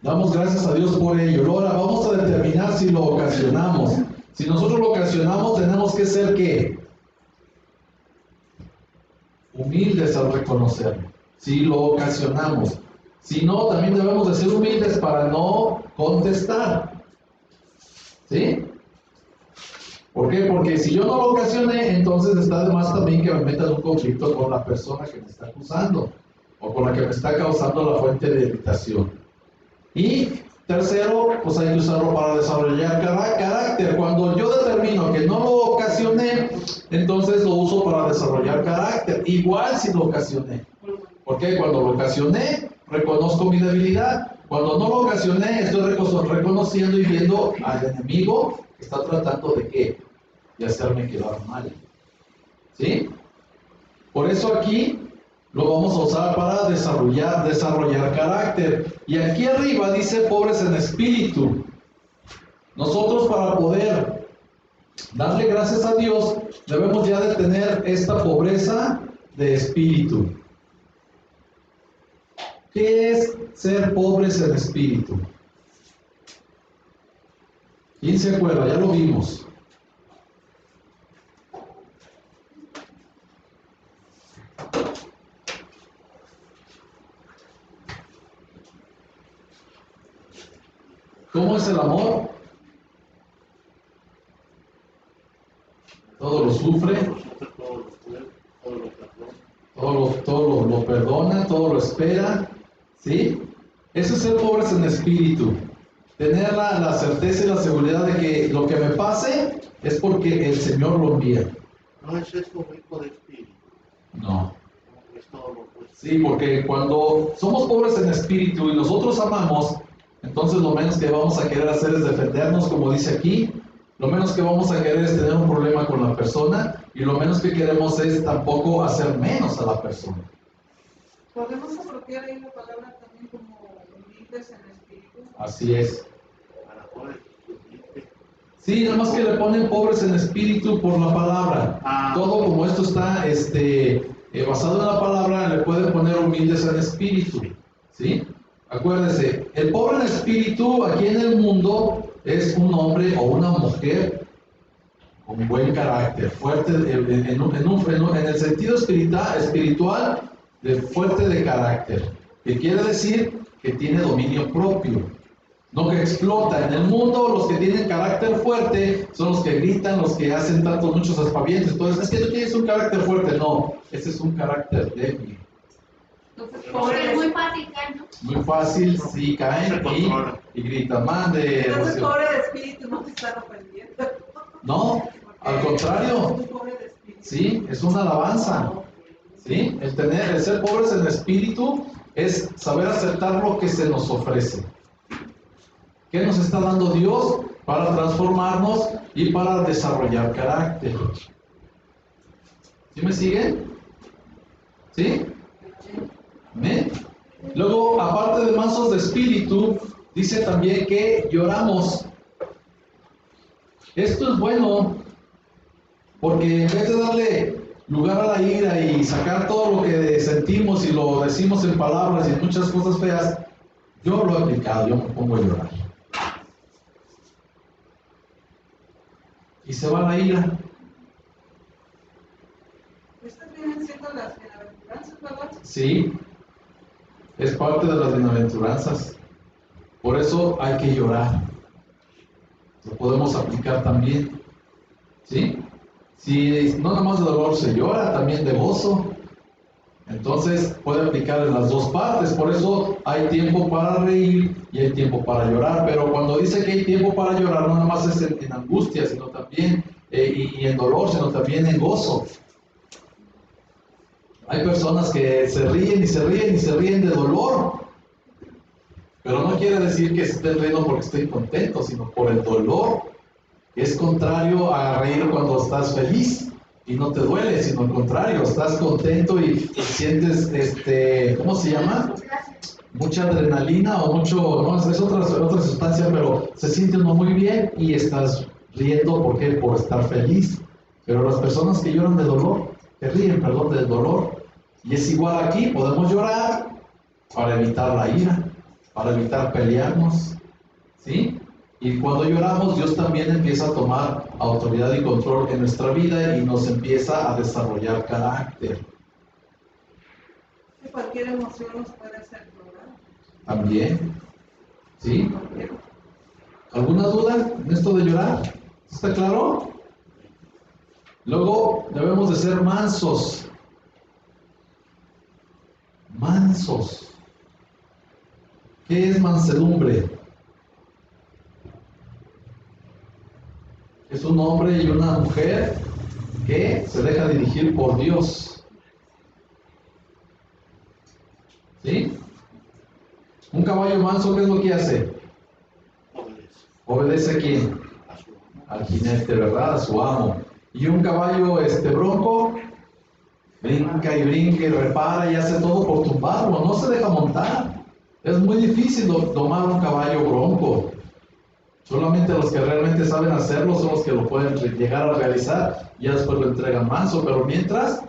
Damos gracias a Dios por ello. Ahora vamos a determinar si lo ocasionamos. Si nosotros lo ocasionamos, tenemos que ser ¿qué? Humildes al reconocerlo. Si lo ocasionamos. Si no, también debemos de ser humildes para no contestar. ¿Sí? ¿Por qué? Porque si yo no lo ocasioné, entonces está de más también que me meta en un conflicto con la persona que me está acusando o con la que me está causando la fuente de irritación. Y tercero, pues hay que usarlo para desarrollar carácter. Cuando yo determino que no lo ocasioné, entonces lo uso para desarrollar carácter. Igual si lo ocasioné. Porque cuando lo ocasioné, reconozco mi debilidad. Cuando no lo ocasioné, estoy reconociendo y viendo al enemigo que está tratando de ¿qué? De hacerme quedar mal. ¿Sí? Por eso aquí lo vamos a usar para desarrollar carácter. Y aquí arriba dice pobres en espíritu. Nosotros para poder darle gracias a Dios, debemos ya de tener esta pobreza de espíritu. ¿Qué es ser pobres en espíritu? ¿Quién se acuerda? Ya lo vimos. ¿Cómo es el amor? Todo lo sufre, todo lo perdona, todo lo espera, ¿sí? Eso es ser pobres en espíritu. Tener la certeza y la seguridad de que lo que me pase es porque el Señor lo envía. ¿No es esto rico de espíritu? No. Es todo lo opuesto. Sí, porque cuando somos pobres en espíritu y nosotros amamos, entonces lo menos que vamos a querer hacer es defendernos, como dice aquí. Lo menos que vamos a querer es tener un problema con la persona y lo menos que queremos es tampoco hacer menos a la persona. ¿Podemos apropiar ahí la palabra también como humildes en espíritu? Así es. Sí, nada más que le ponen pobres en espíritu por la palabra. Todo como esto está basado en la palabra, le pueden poner humildes en espíritu. ¿Sí? Acuérdese, el pobre en espíritu aquí en el mundo es un hombre o una mujer con buen carácter, fuerte en el sentido espiritual de fuerte de carácter, que quiere decir que tiene dominio propio, no que explota. En el mundo los que tienen carácter fuerte son los que gritan, los que hacen muchos aspavientos. Entonces, es que tú tienes un carácter fuerte. No, ese es un carácter débil. Pobre, es muy fácil caer, ¿no? Muy fácil, sí, caen y gritan, mande. Entonces, pobre de espíritu no te está ofendiendo. No, al contrario. Sí, es una alabanza. ¿Sí? El ser pobres en espíritu es saber aceptar lo que se nos ofrece. ¿Qué nos está dando Dios para transformarnos y para desarrollar carácter? ¿Sí me siguen? ¿Sí? ¿Amén? Luego, aparte de mansos de espíritu, dice también que lloramos. Esto es bueno, porque en vez de darle lugar a la ira y sacar todo lo que sentimos y lo decimos en palabras y en muchas cosas feas, yo lo he aplicado, yo me pongo a llorar. Y se va la ira. Estas vienen siendo las bienaventuranzas, ¿verdad? Sí, es parte de las bienaventuranzas. Por eso hay que llorar. Lo podemos aplicar también. ¿Sí? Si no nada más de dolor se llora, también de gozo. Entonces puede aplicar en las dos partes. Por eso hay tiempo para reír y hay tiempo para llorar. Pero cuando dice que hay tiempo para llorar, no nada más es en angustia, sino también y en dolor, sino también en gozo. Hay personas que se ríen y se ríen y se ríen de dolor. Pero no quiere decir que se estén riendo porque estoy contento, sino por el dolor. Es contrario a reír cuando estás feliz y no te duele, sino al contrario, estás contento y sientes, ¿cómo se llama? Mucha adrenalina o mucho, no, es otra sustancia, pero se siente uno muy bien y estás riendo, ¿por qué? Por estar feliz. Pero las personas que lloran de dolor, que ríen, perdón, del dolor, y es igual aquí, podemos llorar para evitar la ira, para evitar pelearnos, ¿sí? Y cuando lloramos, Dios también empieza a tomar autoridad y control en nuestra vida y nos empieza a desarrollar carácter. Que cualquier emoción nos puede hacer llorar. También, ¿sí? ¿Alguna duda en esto de llorar? ¿Está claro? Luego debemos de ser mansos. Mansos. ¿Qué es mansedumbre? Es un hombre y una mujer que se deja dirigir por Dios. ¿Sí? Un caballo manso, ¿qué es lo que hace? Obedece a quién? Al jinete, ¿verdad? A su amo. Y un caballo bronco brinca y brinca y repara y hace todo por tumbarlo, no se deja montar. Es muy difícil domar un caballo bronco. Solamente los que realmente saben hacerlo son los que lo pueden llegar a realizar y ya después lo entregan manso. Pero mientras,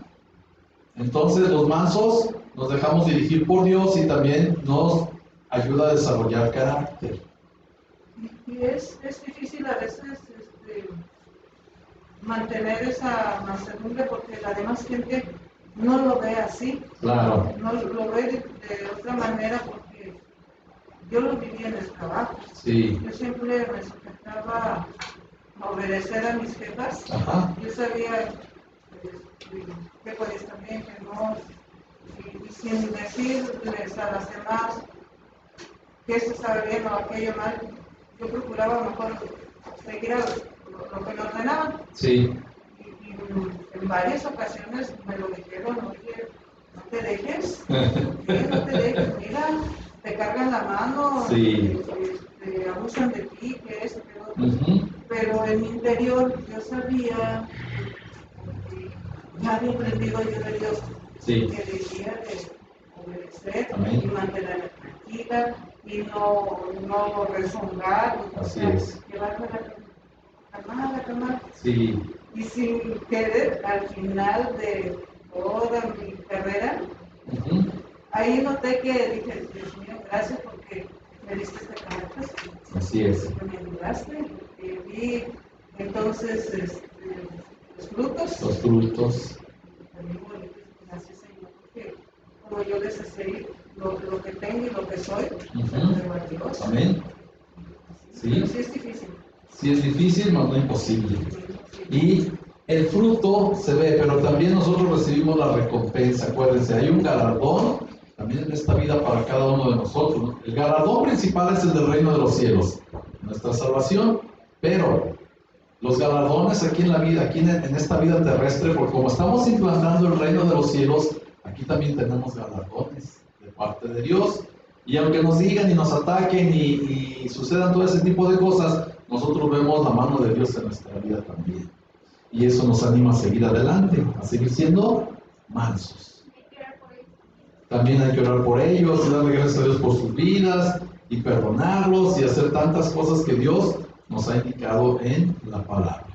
entonces los mansos nos dejamos dirigir por Dios y también nos ayuda a desarrollar carácter. Y es difícil a veces mantener esa mansedumbre porque la demás gente no lo ve así. Claro. No lo ve de otra manera porque yo lo viví en el trabajo. Sí. Yo siempre me sujetaba a obedecer a mis jefas. Ajá. Yo sabía que pues también que no, y sin decirles a las demás que esto estaba bien o aquello mal, yo procuraba mejor seguir lo que me ordenaban. Sí. Y en varias ocasiones me lo dijeron, oye, no te dejes, no te dejes, mira, te cargan la mano, sí. te abusan de ti, que esto, que lo otro. Pero en mi interior yo sabía, ya había aprendido yo de Dios, sí. que debía de obedecer. Amén. Y mantenerme tranquila y no rezongar, así es. Llevarme la calmada. Sí. Y sin querer, al final de toda mi carrera, ahí noté que dije, Dios mío, gracias porque me diste este carácter. Así es. Me ayudaste, y vi entonces los frutos. Los frutos. También bonitos, gracias Señor, porque como yo les decía, lo que tengo y lo que soy, lo a Dios. Amén. Sí. Pero sí es difícil. Sí es difícil, mas no imposible. Y el fruto se ve, pero también nosotros recibimos la recompensa. Acuérdense, hay un galardón también en esta vida para cada uno de nosotros, ¿no? El galardón principal es el del reino de los cielos, nuestra salvación, pero los galardones aquí en la vida, aquí en esta vida terrestre, porque como estamos implantando el reino de los cielos, aquí también tenemos galardones de parte de Dios. Y aunque nos digan y nos ataquen y sucedan todo ese tipo de cosas, nosotros vemos la mano de Dios en nuestra vida también. Y eso nos anima a seguir adelante, a seguir siendo mansos. También hay que orar por ellos y darle gracias a Dios por sus vidas y perdonarlos y hacer tantas cosas que Dios nos ha indicado en la palabra.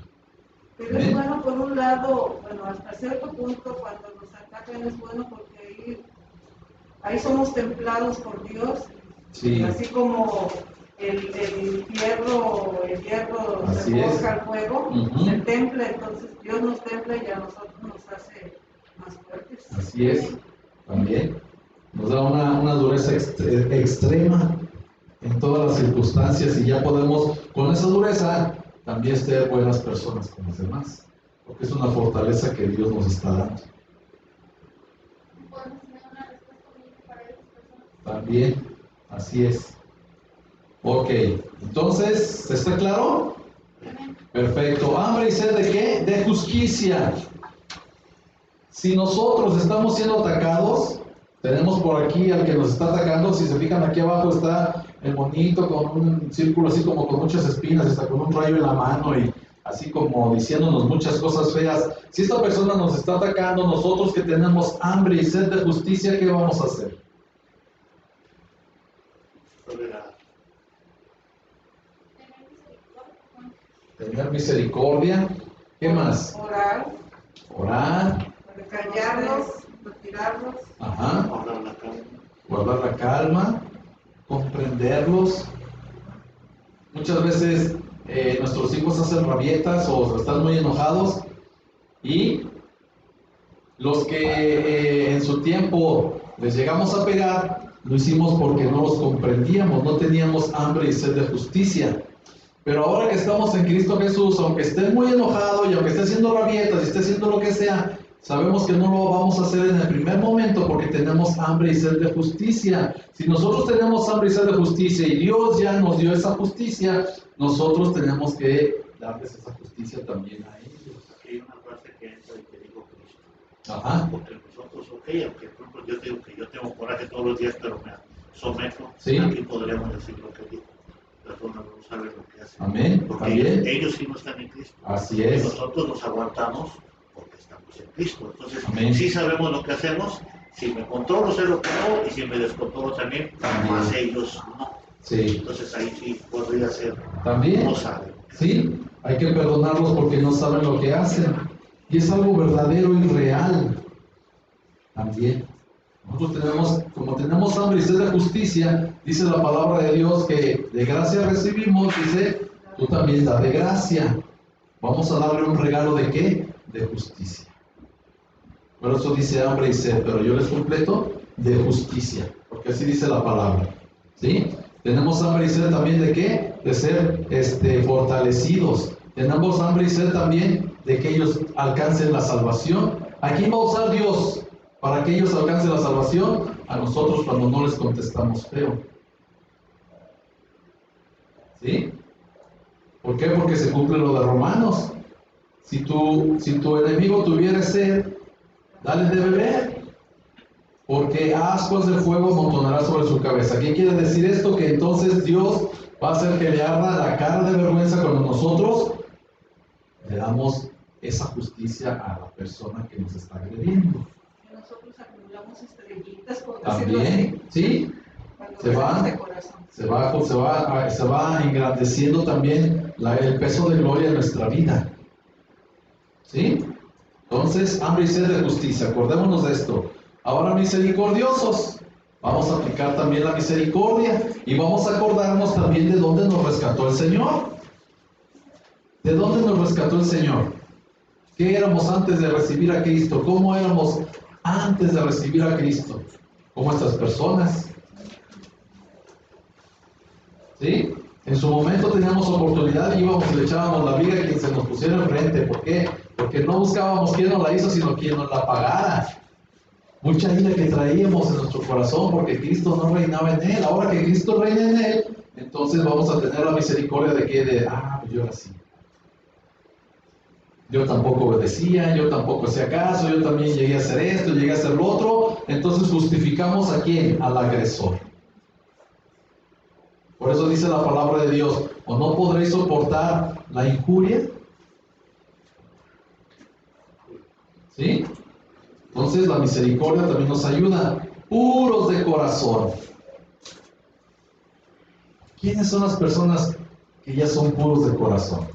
Pero es bueno por un lado, bueno, hasta cierto punto cuando nos atacan es bueno porque ahí somos templados por Dios, sí. Así como el hierro Así se forja al fuego, uh-huh. se templa, entonces Dios nos templa y a nosotros nos hace más fuertes. Así es, también nos da una dureza extrema en todas las circunstancias y ya podemos con esa dureza también ser buenas personas con los demás, porque es una fortaleza que Dios nos está dando. ¿Podemos tener una respuesta única para esas personas? También, así es. Ok, entonces, ¿está claro? Perfecto. ¿Hambre y sed de qué? De justicia. Si nosotros estamos siendo atacados, tenemos por aquí al que nos está atacando. Si se fijan, aquí abajo está el monito con un círculo así como con muchas espinas, está con un rayo en la mano y así como diciéndonos muchas cosas feas. Si esta persona nos está atacando, nosotros que tenemos hambre y sed de justicia, ¿qué vamos a hacer? Tener misericordia. ¿Qué más? Orar. Callarlos, retirarlos. Ajá. Guardar la calma. Comprenderlos. Muchas veces nuestros hijos hacen rabietas o están muy enojados y los que en su tiempo les llegamos a pegar, lo hicimos porque no los comprendíamos, no teníamos hambre y sed de justicia. Pero ahora que estamos en Cristo Jesús, aunque esté muy enojado y aunque esté haciendo rabietas y esté haciendo lo que sea, sabemos que no lo vamos a hacer en el primer momento porque tenemos hambre y sed de justicia. Si nosotros tenemos hambre y sed de justicia y Dios ya nos dio esa justicia, nosotros tenemos que darles esa justicia también a ellos. Aquí hay una frase que entra y que digo Cristo. Ajá. Porque nosotros, aunque yo digo que yo tengo coraje todos los días, pero me someto, ¿sí? Aquí podríamos decir lo que digo. Personas no saben lo que hacen. Amén. Porque ellos sí no están en Cristo. Así es. Y nosotros nos aguantamos porque estamos en Cristo. Entonces, amén. Sí sabemos lo que hacemos. Si me controlo, sé lo que hago. Y si me descontrolo también, más ellos no. Sí. Entonces ahí sí podría ser. También. No saben. Sí, hay que perdonarlos porque no saben lo que hacen. Y es algo verdadero y real. También. Nosotros como tenemos hambre y sed de justicia, dice la palabra de Dios que de gracia recibimos, dice, tú también da de gracia. Vamos a darle un regalo de ¿qué? De justicia. Por eso dice hambre y sed, pero yo les completo de justicia, porque así dice la palabra. ¿Sí? Tenemos hambre y sed también de ¿qué? De ser fortalecidos. Tenemos hambre y sed también de que ellos alcancen la salvación. ¿A quién va a usar Dios para que ellos alcancen la salvación? A nosotros cuando no les contestamos feo. ¿Sí? ¿Por qué? Porque se cumple lo de Romanos. Si tu enemigo tuviera sed, dale de beber, porque ascuas de fuego amontonará sobre su cabeza. ¿Qué quiere decir esto? Que entonces Dios va a hacer que le arda la cara de vergüenza cuando nosotros le damos esa justicia a la persona que nos está agrediendo. Nosotros acumulamos estrellitas, por decirlo así. ¿Sí? Se va engrandeciendo también el peso de gloria en nuestra vida. ¿Sí? Entonces, hambre y sed de justicia, acordémonos de esto. Ahora, misericordiosos, vamos a aplicar también la misericordia y vamos a acordarnos también de dónde nos rescató el Señor. ¿De dónde nos rescató el Señor? ¿Qué éramos antes de recibir a Cristo? ¿Cómo éramos antes de recibir a Cristo? Como estas personas. ¿Sí? En su momento teníamos oportunidad y íbamos y le echábamos la viga a quien se nos pusiera enfrente. ¿Por qué? Porque no buscábamos quién nos la hizo, sino quien nos la pagara. Mucha ira que traíamos en nuestro corazón porque Cristo no reinaba en él. Ahora que Cristo reina en él, entonces vamos a tener la misericordia de que yo era así. Yo tampoco obedecía, yo tampoco hacía caso, yo también llegué a hacer esto, llegué a hacer lo otro. Entonces justificamos ¿a quién? Al agresor. Por eso dice la palabra de Dios, ¿o no podréis soportar la injuria? ¿Sí? Entonces la misericordia también nos ayuda. Puros de corazón. ¿Quiénes son las personas que ya son puros de corazón?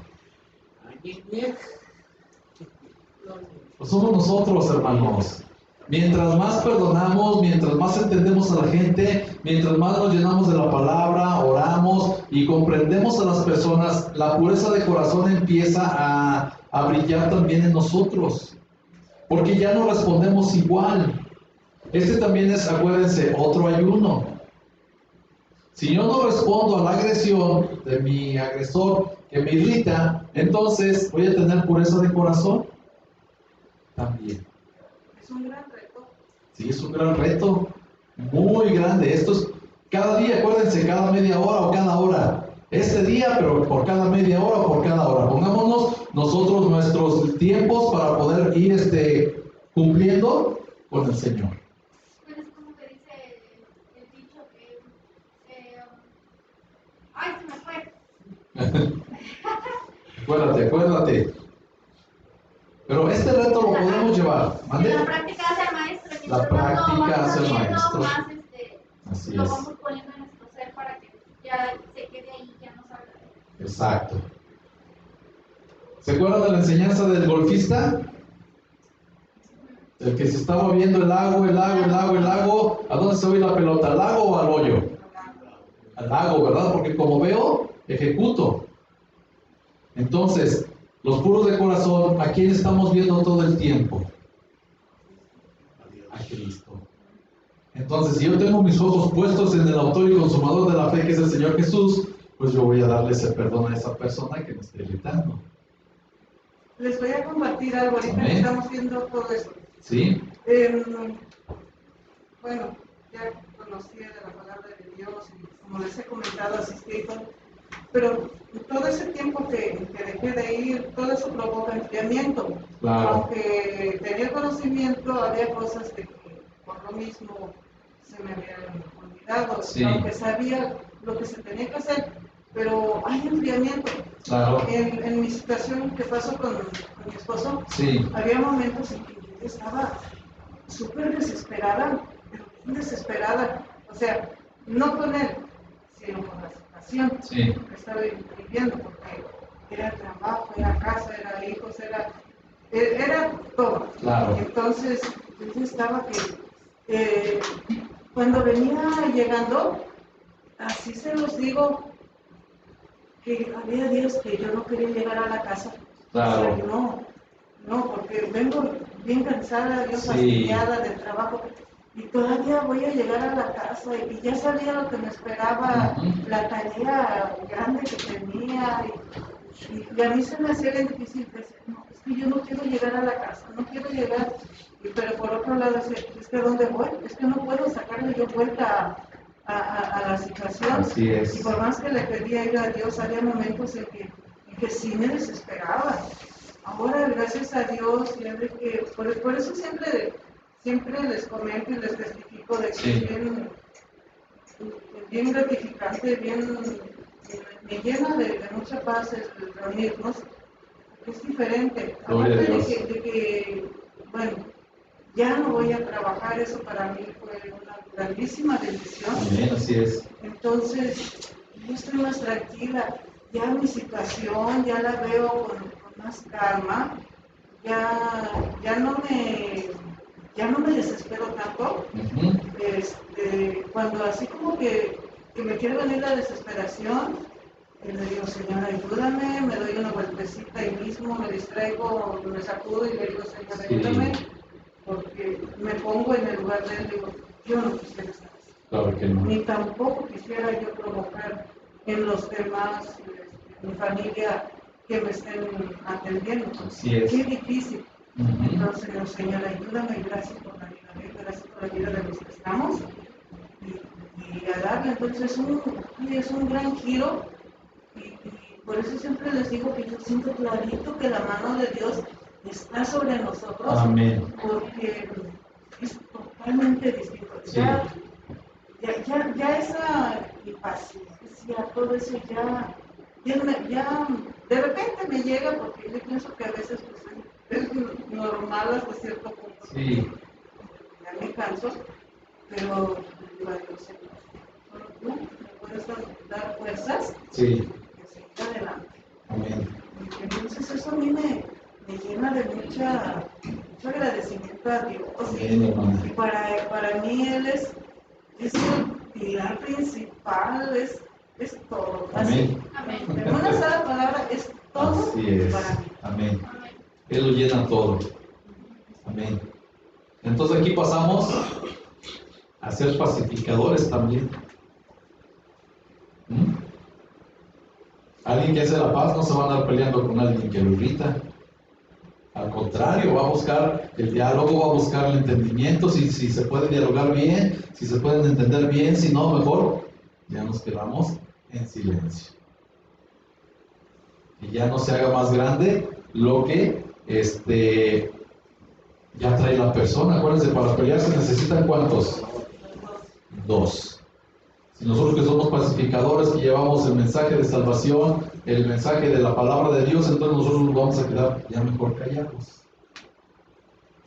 Pues somos nosotros, hermanos. Mientras más perdonamos, mientras más entendemos a la gente, mientras más nos llenamos de la palabra, oramos y comprendemos a las personas, la pureza de corazón empieza a brillar también en nosotros. Porque ya no respondemos igual. Este también es, acuérdense, otro ayuno. Si yo no respondo a la agresión de mi agresor que me irrita, entonces voy a tener pureza de corazón también. Es un gran reto. Sí, es un gran reto, muy grande. Esto es cada día, acuérdense, cada media hora o cada hora. Este día, pero por cada media hora o por cada hora. Pongámonos nosotros nuestros tiempos para poder ir cumpliendo con el Señor. Bueno, es como que dice el dicho ¡ay, se me fue! Acuérdate. Pero este reto lo podemos llevar. ¿Mande? La práctica hace al maestro. La práctica hace al maestro. Más, así lo es. vamos poniendo en nuestro ser para que ya se quede ahí, ya no salga. Exacto. ¿Se acuerdan de la enseñanza del golfista? El que se está moviendo el lago. ¿A dónde se va la pelota? ¿Al lago o al hoyo? Al lago, ¿verdad? Porque como veo, ejecuto. Entonces, los puros de corazón, ¿a quién estamos viendo todo el tiempo? A Cristo. Entonces, si yo tengo mis ojos puestos en el autor y consumador de la fe, que es el Señor Jesús, pues yo voy a darle ese perdón a esa persona que me está irritando. Les voy a compartir algo ahorita que estamos viendo todo eso. ¿Sí? Bueno, ya conocía de la palabra de Dios y como les he comentado, asistí y todo, pero todo ese tiempo que dejé de ir, todo eso provoca enfriamiento. Claro. Aunque tenía conocimiento, había cosas que por lo mismo se me habían olvidado, sí. Aunque sabía lo que se tenía que hacer, pero hay enfriamiento. Claro. En mi situación que pasó con mi esposo, sí. Había momentos en que yo estaba súper desesperada, o sea, no con él, sino con la situación que estaba viviendo, porque era trabajo, era casa, era hijos, era todo. Claro. Entonces, yo estaba que cuando venía llegando, así se los digo, que había días que yo no quería llegar a la casa. Claro. O sea, no, porque vengo bien cansada, bien fastidiada del trabajo y todavía voy a llegar a la casa y ya sabía lo que me esperaba, la tarea grande que tenía y a mí se me hacía bien difícil decir, no, es que yo no quiero llegar a la casa, no quiero llegar, pero por otro lado es que ¿a dónde voy? Es que no puedo sacarle yo vuelta a la situación. Así es. Y por más que le pedía ir a Dios, había momentos en que sí me desesperaba. Ahora, gracias a Dios, por eso siempre les comento y les testifico de que es bien gratificante, me llena de mucha paz el reunirnos, es diferente. Aparte de que, bueno, ya no voy a trabajar, eso para mí fue una grandísima bendición. Bien, así es. Entonces, yo estoy más tranquila, ya mi situación ya la veo con más calma, ya no me desespero tanto. Cuando así como que me quiere venir la desesperación, le digo, Señor, ayúdame, me doy una vueltecita ahí mismo, me distraigo, me sacudo y le digo, Señor, ayúdame, porque me pongo en el lugar de él, digo, yo no quisiera estar así. Claro que no. Ni tampoco quisiera yo provocar en los demás, mi familia, que me estén atendiendo. Así es. Qué difícil. Entonces, Señor, ayúdame, gracias por la vida de él, gracias por la vida de los que estamos. Y a darle, entonces, es un gran giro. Y por eso siempre les digo que yo siento clarito que la mano de Dios está sobre nosotros. Amén. Porque es totalmente distinto. Sí. Ya esa impaciencia, todo eso ya de repente me llega, porque yo pienso que a veces pues, es normal hasta cierto punto. Sí. Ya me canso, pero digo a Dios, solo tú me puedes dar fuerzas. Sí. Que seguir adelante. Amén. Entonces eso a mí me llena de mucho agradecimiento a Dios. Amén, y para mí Él es el pilar principal, es todo. Amén. Así, en una sola palabra, es todo Así es. para mí. Amén. Él lo llena todo. Amén. Entonces aquí pasamos a ser pacificadores también. Alguien que hace la paz no se va a andar peleando con alguien que lo irrita. Al contrario, va a buscar el diálogo, va a buscar el entendimiento, si se puede dialogar bien, si se pueden entender bien, si no, mejor ya nos quedamos en silencio. Y ya no se haga más grande lo que ya trae la persona. Acuérdense, para pelear se necesitan ¿cuántos? 2. Si nosotros que somos pacificadores, que llevamos el mensaje de salvación, el mensaje de la palabra de Dios, entonces nosotros nos vamos a quedar ya mejor callados.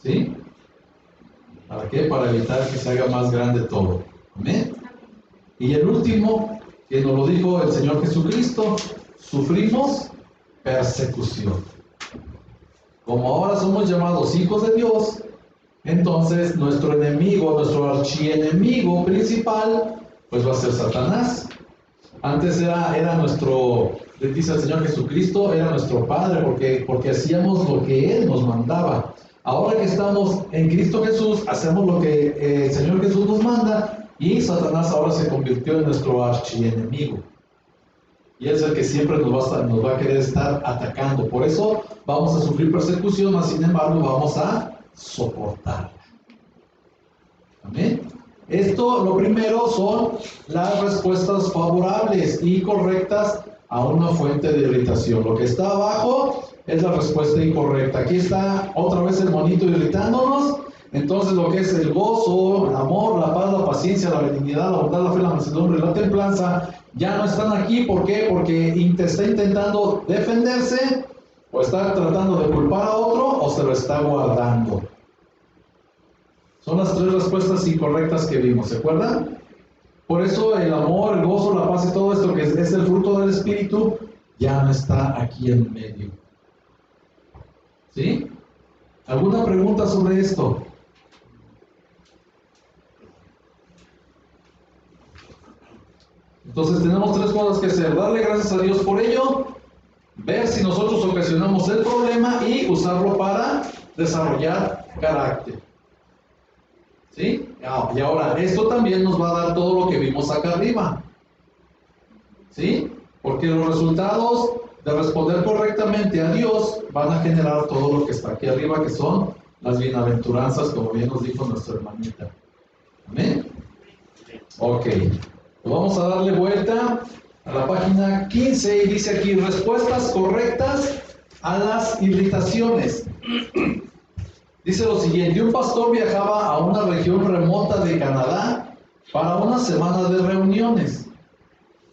¿Sí? ¿Para qué? Para evitar que se haga más grande todo. ¿Amén? Y el último, que nos lo dijo el Señor Jesucristo, sufrimos persecución. Como ahora somos llamados hijos de Dios, entonces nuestro enemigo, nuestro archienemigo principal, pues va a ser Satanás. Antes era nuestro, dice el Señor Jesucristo, era nuestro Padre, porque hacíamos lo que Él nos mandaba. Ahora que estamos en Cristo Jesús, hacemos lo que el Señor Jesús nos manda, y Satanás ahora se convirtió en nuestro archienemigo. Y es el que siempre nos va a querer estar atacando. Por eso vamos a sufrir persecución, mas sin embargo vamos a soportarla. Amén. Esto, lo primero, son las respuestas favorables y correctas a una fuente de irritación. Lo que está abajo es la respuesta incorrecta. Aquí está otra vez el monito irritándonos. Entonces lo que es el gozo, el amor, la paz, la paciencia, la benignidad, la bondad, la fe, la mansedumbre y la templanza ya no están aquí. ¿Por qué? Porque está intentando defenderse, o está tratando de culpar a otro, o se lo está guardando. Son las 3 respuestas incorrectas que vimos, ¿se acuerdan? Por eso el amor, el gozo, la paz y todo esto que es el fruto del Espíritu ya no está aquí en medio. ¿Sí? ¿Alguna pregunta sobre esto? Entonces tenemos 3 cosas que hacer: darle gracias a Dios por ello, ver si nosotros ocasionamos el problema y usarlo para desarrollar carácter. ¿Sí? Y ahora, esto también nos va a dar todo lo que vimos acá arriba. ¿Sí? Porque los resultados de responder correctamente a Dios van a generar todo lo que está aquí arriba, que son las bienaventuranzas, como bien nos dijo nuestra hermanita. ¿Amén? Ok. Pues vamos a darle vuelta a la página 15 y dice aquí: respuestas correctas a las irritaciones. Dice lo siguiente: un pastor viajaba a una región remota de Canadá para una semana de reuniones,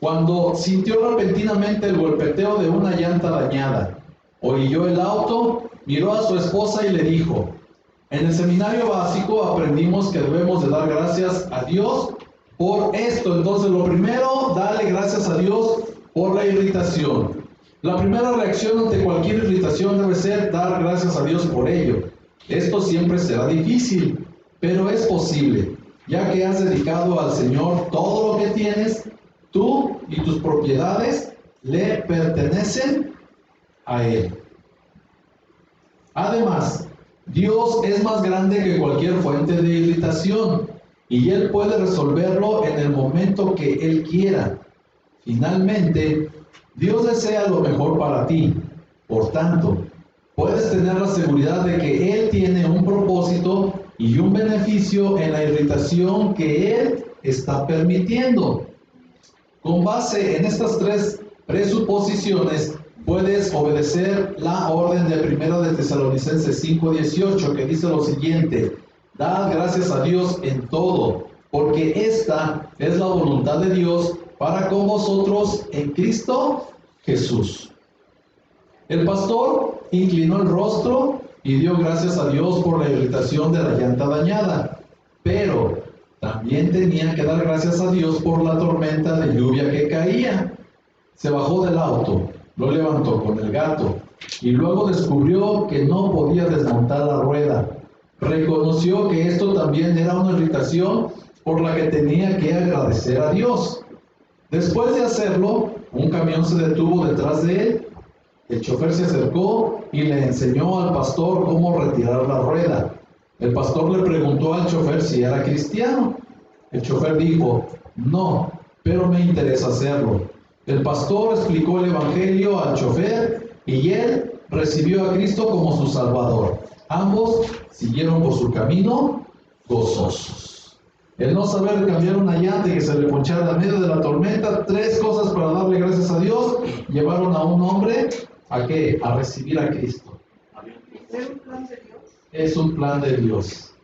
cuando sintió repentinamente el golpeteo de una llanta dañada. Orilló el auto, miró a su esposa y le dijo: en el seminario básico aprendimos que debemos de dar gracias a Dios por esto. Entonces lo primero, darle gracias a Dios por la irritación. La primera reacción ante cualquier irritación debe ser dar gracias a Dios por ello. Esto siempre será difícil, pero es posible, ya que has dedicado al Señor todo lo que tienes. Tú y tus propiedades le pertenecen a Él. Además, Dios es más grande que cualquier fuente de irritación, y Él puede resolverlo en el momento que Él quiera. Finalmente, Dios desea lo mejor para ti. Por tanto, puedes tener la seguridad de que Él tiene un propósito y un beneficio en la irritación que Él está permitiendo. Con base en estas 3 presuposiciones, puedes obedecer la orden de 1 de Tesalonicenses 5:18, que dice lo siguiente: dad gracias a Dios en todo, porque esta es la voluntad de Dios para con vosotros en Cristo Jesús. El pastor inclinó el rostro y dio gracias a Dios por la irritación de la llanta dañada, pero también tenía que dar gracias a Dios por la tormenta de lluvia que caía. Se bajó del auto, lo levantó con el gato y luego descubrió que no podía desmontar la rueda. Reconoció que esto también era una irritación por la que tenía que agradecer a Dios. Después de hacerlo, un camión se detuvo detrás de él. El chofer se acercó y le enseñó al pastor cómo retirar la rueda. El pastor le preguntó al chofer si era cristiano. El chofer dijo, no, pero me interesa hacerlo. El pastor explicó el evangelio al chofer y él recibió a Cristo como su Salvador. Ambos siguieron por su camino gozosos. El no saber cambiar una llanta y que se le ponchara en medio de la tormenta, 3 cosas para darle gracias a Dios, llevaron a un hombre ¿a qué? A recibir a Cristo. ¿Es un plan de Dios? Es un plan de Dios.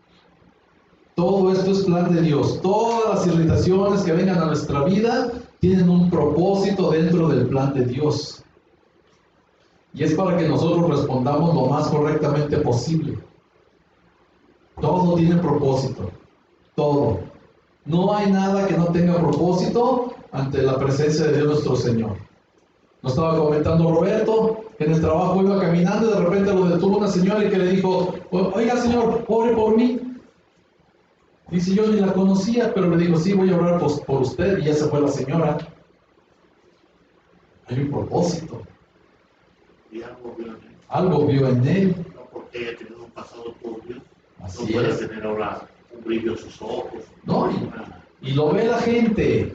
Todo esto es plan de Dios. Todas las irritaciones que vengan a nuestra vida tienen un propósito dentro del plan de Dios. Y es para que nosotros respondamos lo más correctamente posible. Todo tiene propósito. Todo. No hay nada que no tenga propósito ante la presencia de Dios nuestro Señor. Nos estaba comentando Roberto, que en el trabajo iba caminando y de repente lo detuvo una señora y que le dijo, oiga señor, ore por mí. Dice, yo ni la conocía, pero le dijo, sí, voy a orar por usted, y ya se fue la señora. Hay un propósito. Y algo vio en él. Algo vio en él. No porque haya tenido un pasado turbio, Así no puede es. tener ahora un brillo en sus ojos. No, y lo ve la gente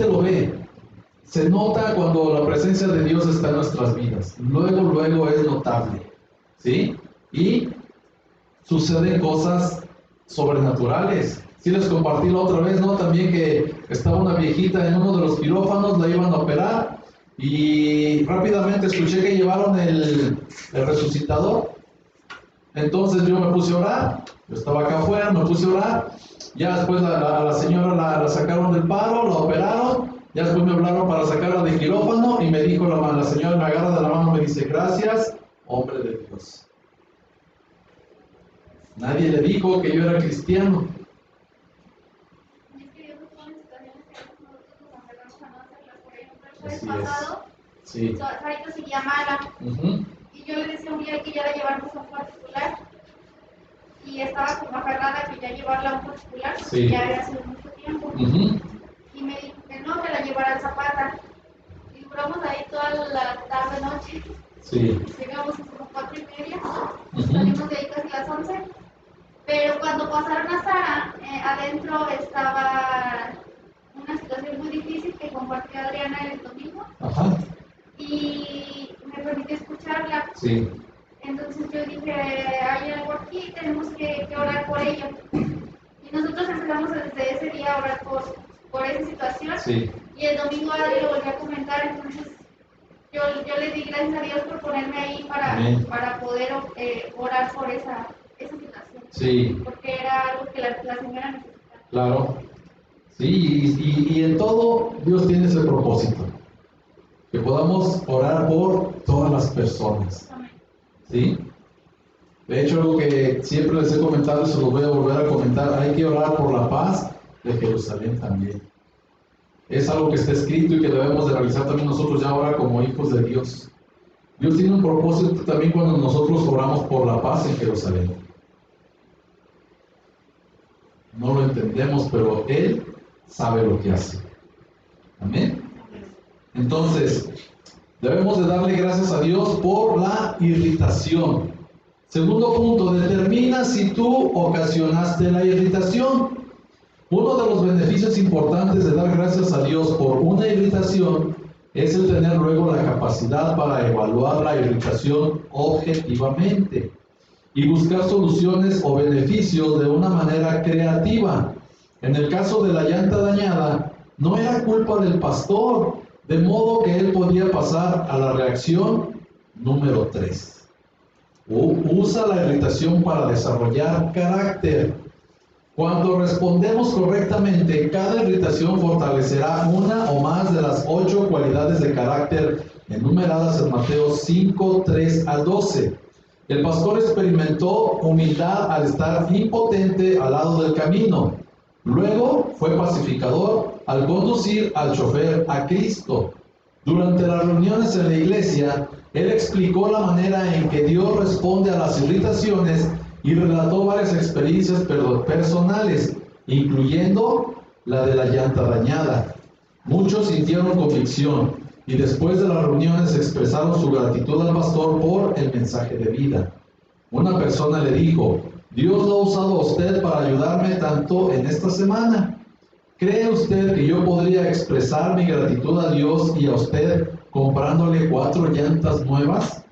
lo ve. Se nota cuando la presencia de Dios está en nuestras vidas. Luego es notable. ¿Sí? Y suceden cosas sobrenaturales. Sí les compartí la otra vez, ¿no? También que estaba una viejita en uno de los quirófanos, la iban a operar y rápidamente escuché que llevaron el resucitador. Entonces yo me puse a orar, yo estaba acá afuera, me puse a orar. Ya después a la señora la sacaron del paro, la operaron. Ya después me hablaron para sacarla del quirófano y me dijo la señora, me agarra de la mano y me dice, gracias, hombre de Dios. Nadie le dijo que yo era cristiano. Es que Dios nos pone en situaciones que a veces nosotros nos aferramos a no hacerlas. Por ejemplo, el jueves Así es. pasado, Sí. Sarita seguía mala. Y yo le decía un día que ya la lleváramos a un particular. Y estaba como aferrada que ya llevarla a un particular, Sí. ya había sido mucho tiempo. Y me dijo que no, que la llevara al Zapata. Y duramos ahí toda la tarde-noche. Sí. Llegamos como 4:30, salimos de ahí casi las 11. Pero cuando pasaron a Sara, adentro estaba una situación muy difícil que compartió Adriana el domingo. Ajá. Y me permitió escucharla. Sí. Entonces yo dije, hay algo aquí, tenemos que orar por ello. Y nosotros empezamos desde ese día a orar por esa situación. Sí. Y el domingo Adri lo volvió a comentar, entonces yo le di gracias a Dios por ponerme ahí para poder orar por esa situación. Sí. Porque era algo que la señora necesitaba. Claro. Sí, y en todo Dios tiene ese propósito. Que podamos orar por todas las personas. Amén. ¿Sí? De hecho, algo que siempre les he comentado y se lo voy a volver a comentar, hay que orar por la paz de Jerusalén también. Es algo que está escrito y que debemos de realizar también nosotros ya ahora como hijos de Dios. Dios tiene un propósito también cuando nosotros oramos por la paz en Jerusalén. No lo entendemos, pero Él sabe lo que hace. Amén. Entonces, debemos de darle gracias a Dios por la irritación. Segundo punto, determina si tú ocasionaste la irritación. Uno de los beneficios importantes de dar gracias a Dios por una irritación es el tener luego la capacidad para evaluar la irritación objetivamente y buscar soluciones o beneficios de una manera creativa. En el caso de la llanta dañada, no era culpa del pastor, de modo que él podía pasar a la reacción número 3. Usa la irritación para desarrollar carácter. Cuando respondemos correctamente, cada irritación fortalecerá una o más de las 8 cualidades de carácter enumeradas en Mateo 5, 3 al 12. El pastor experimentó humildad al estar impotente al lado del camino. Luego fue pacificador al conducir al chofer a Cristo. Durante las reuniones en la iglesia, él explicó la manera en que Dios responde a las irritaciones y relató varias experiencias personales, incluyendo la de la llanta dañada. Muchos sintieron convicción y después de las reuniones expresaron su gratitud al pastor por el mensaje de vida. Una persona le dijo: Dios lo ha usado a usted para ayudarme tanto en esta semana. ¿Cree usted que yo podría expresar mi gratitud a Dios y a usted comprándole 4 llantas nuevas?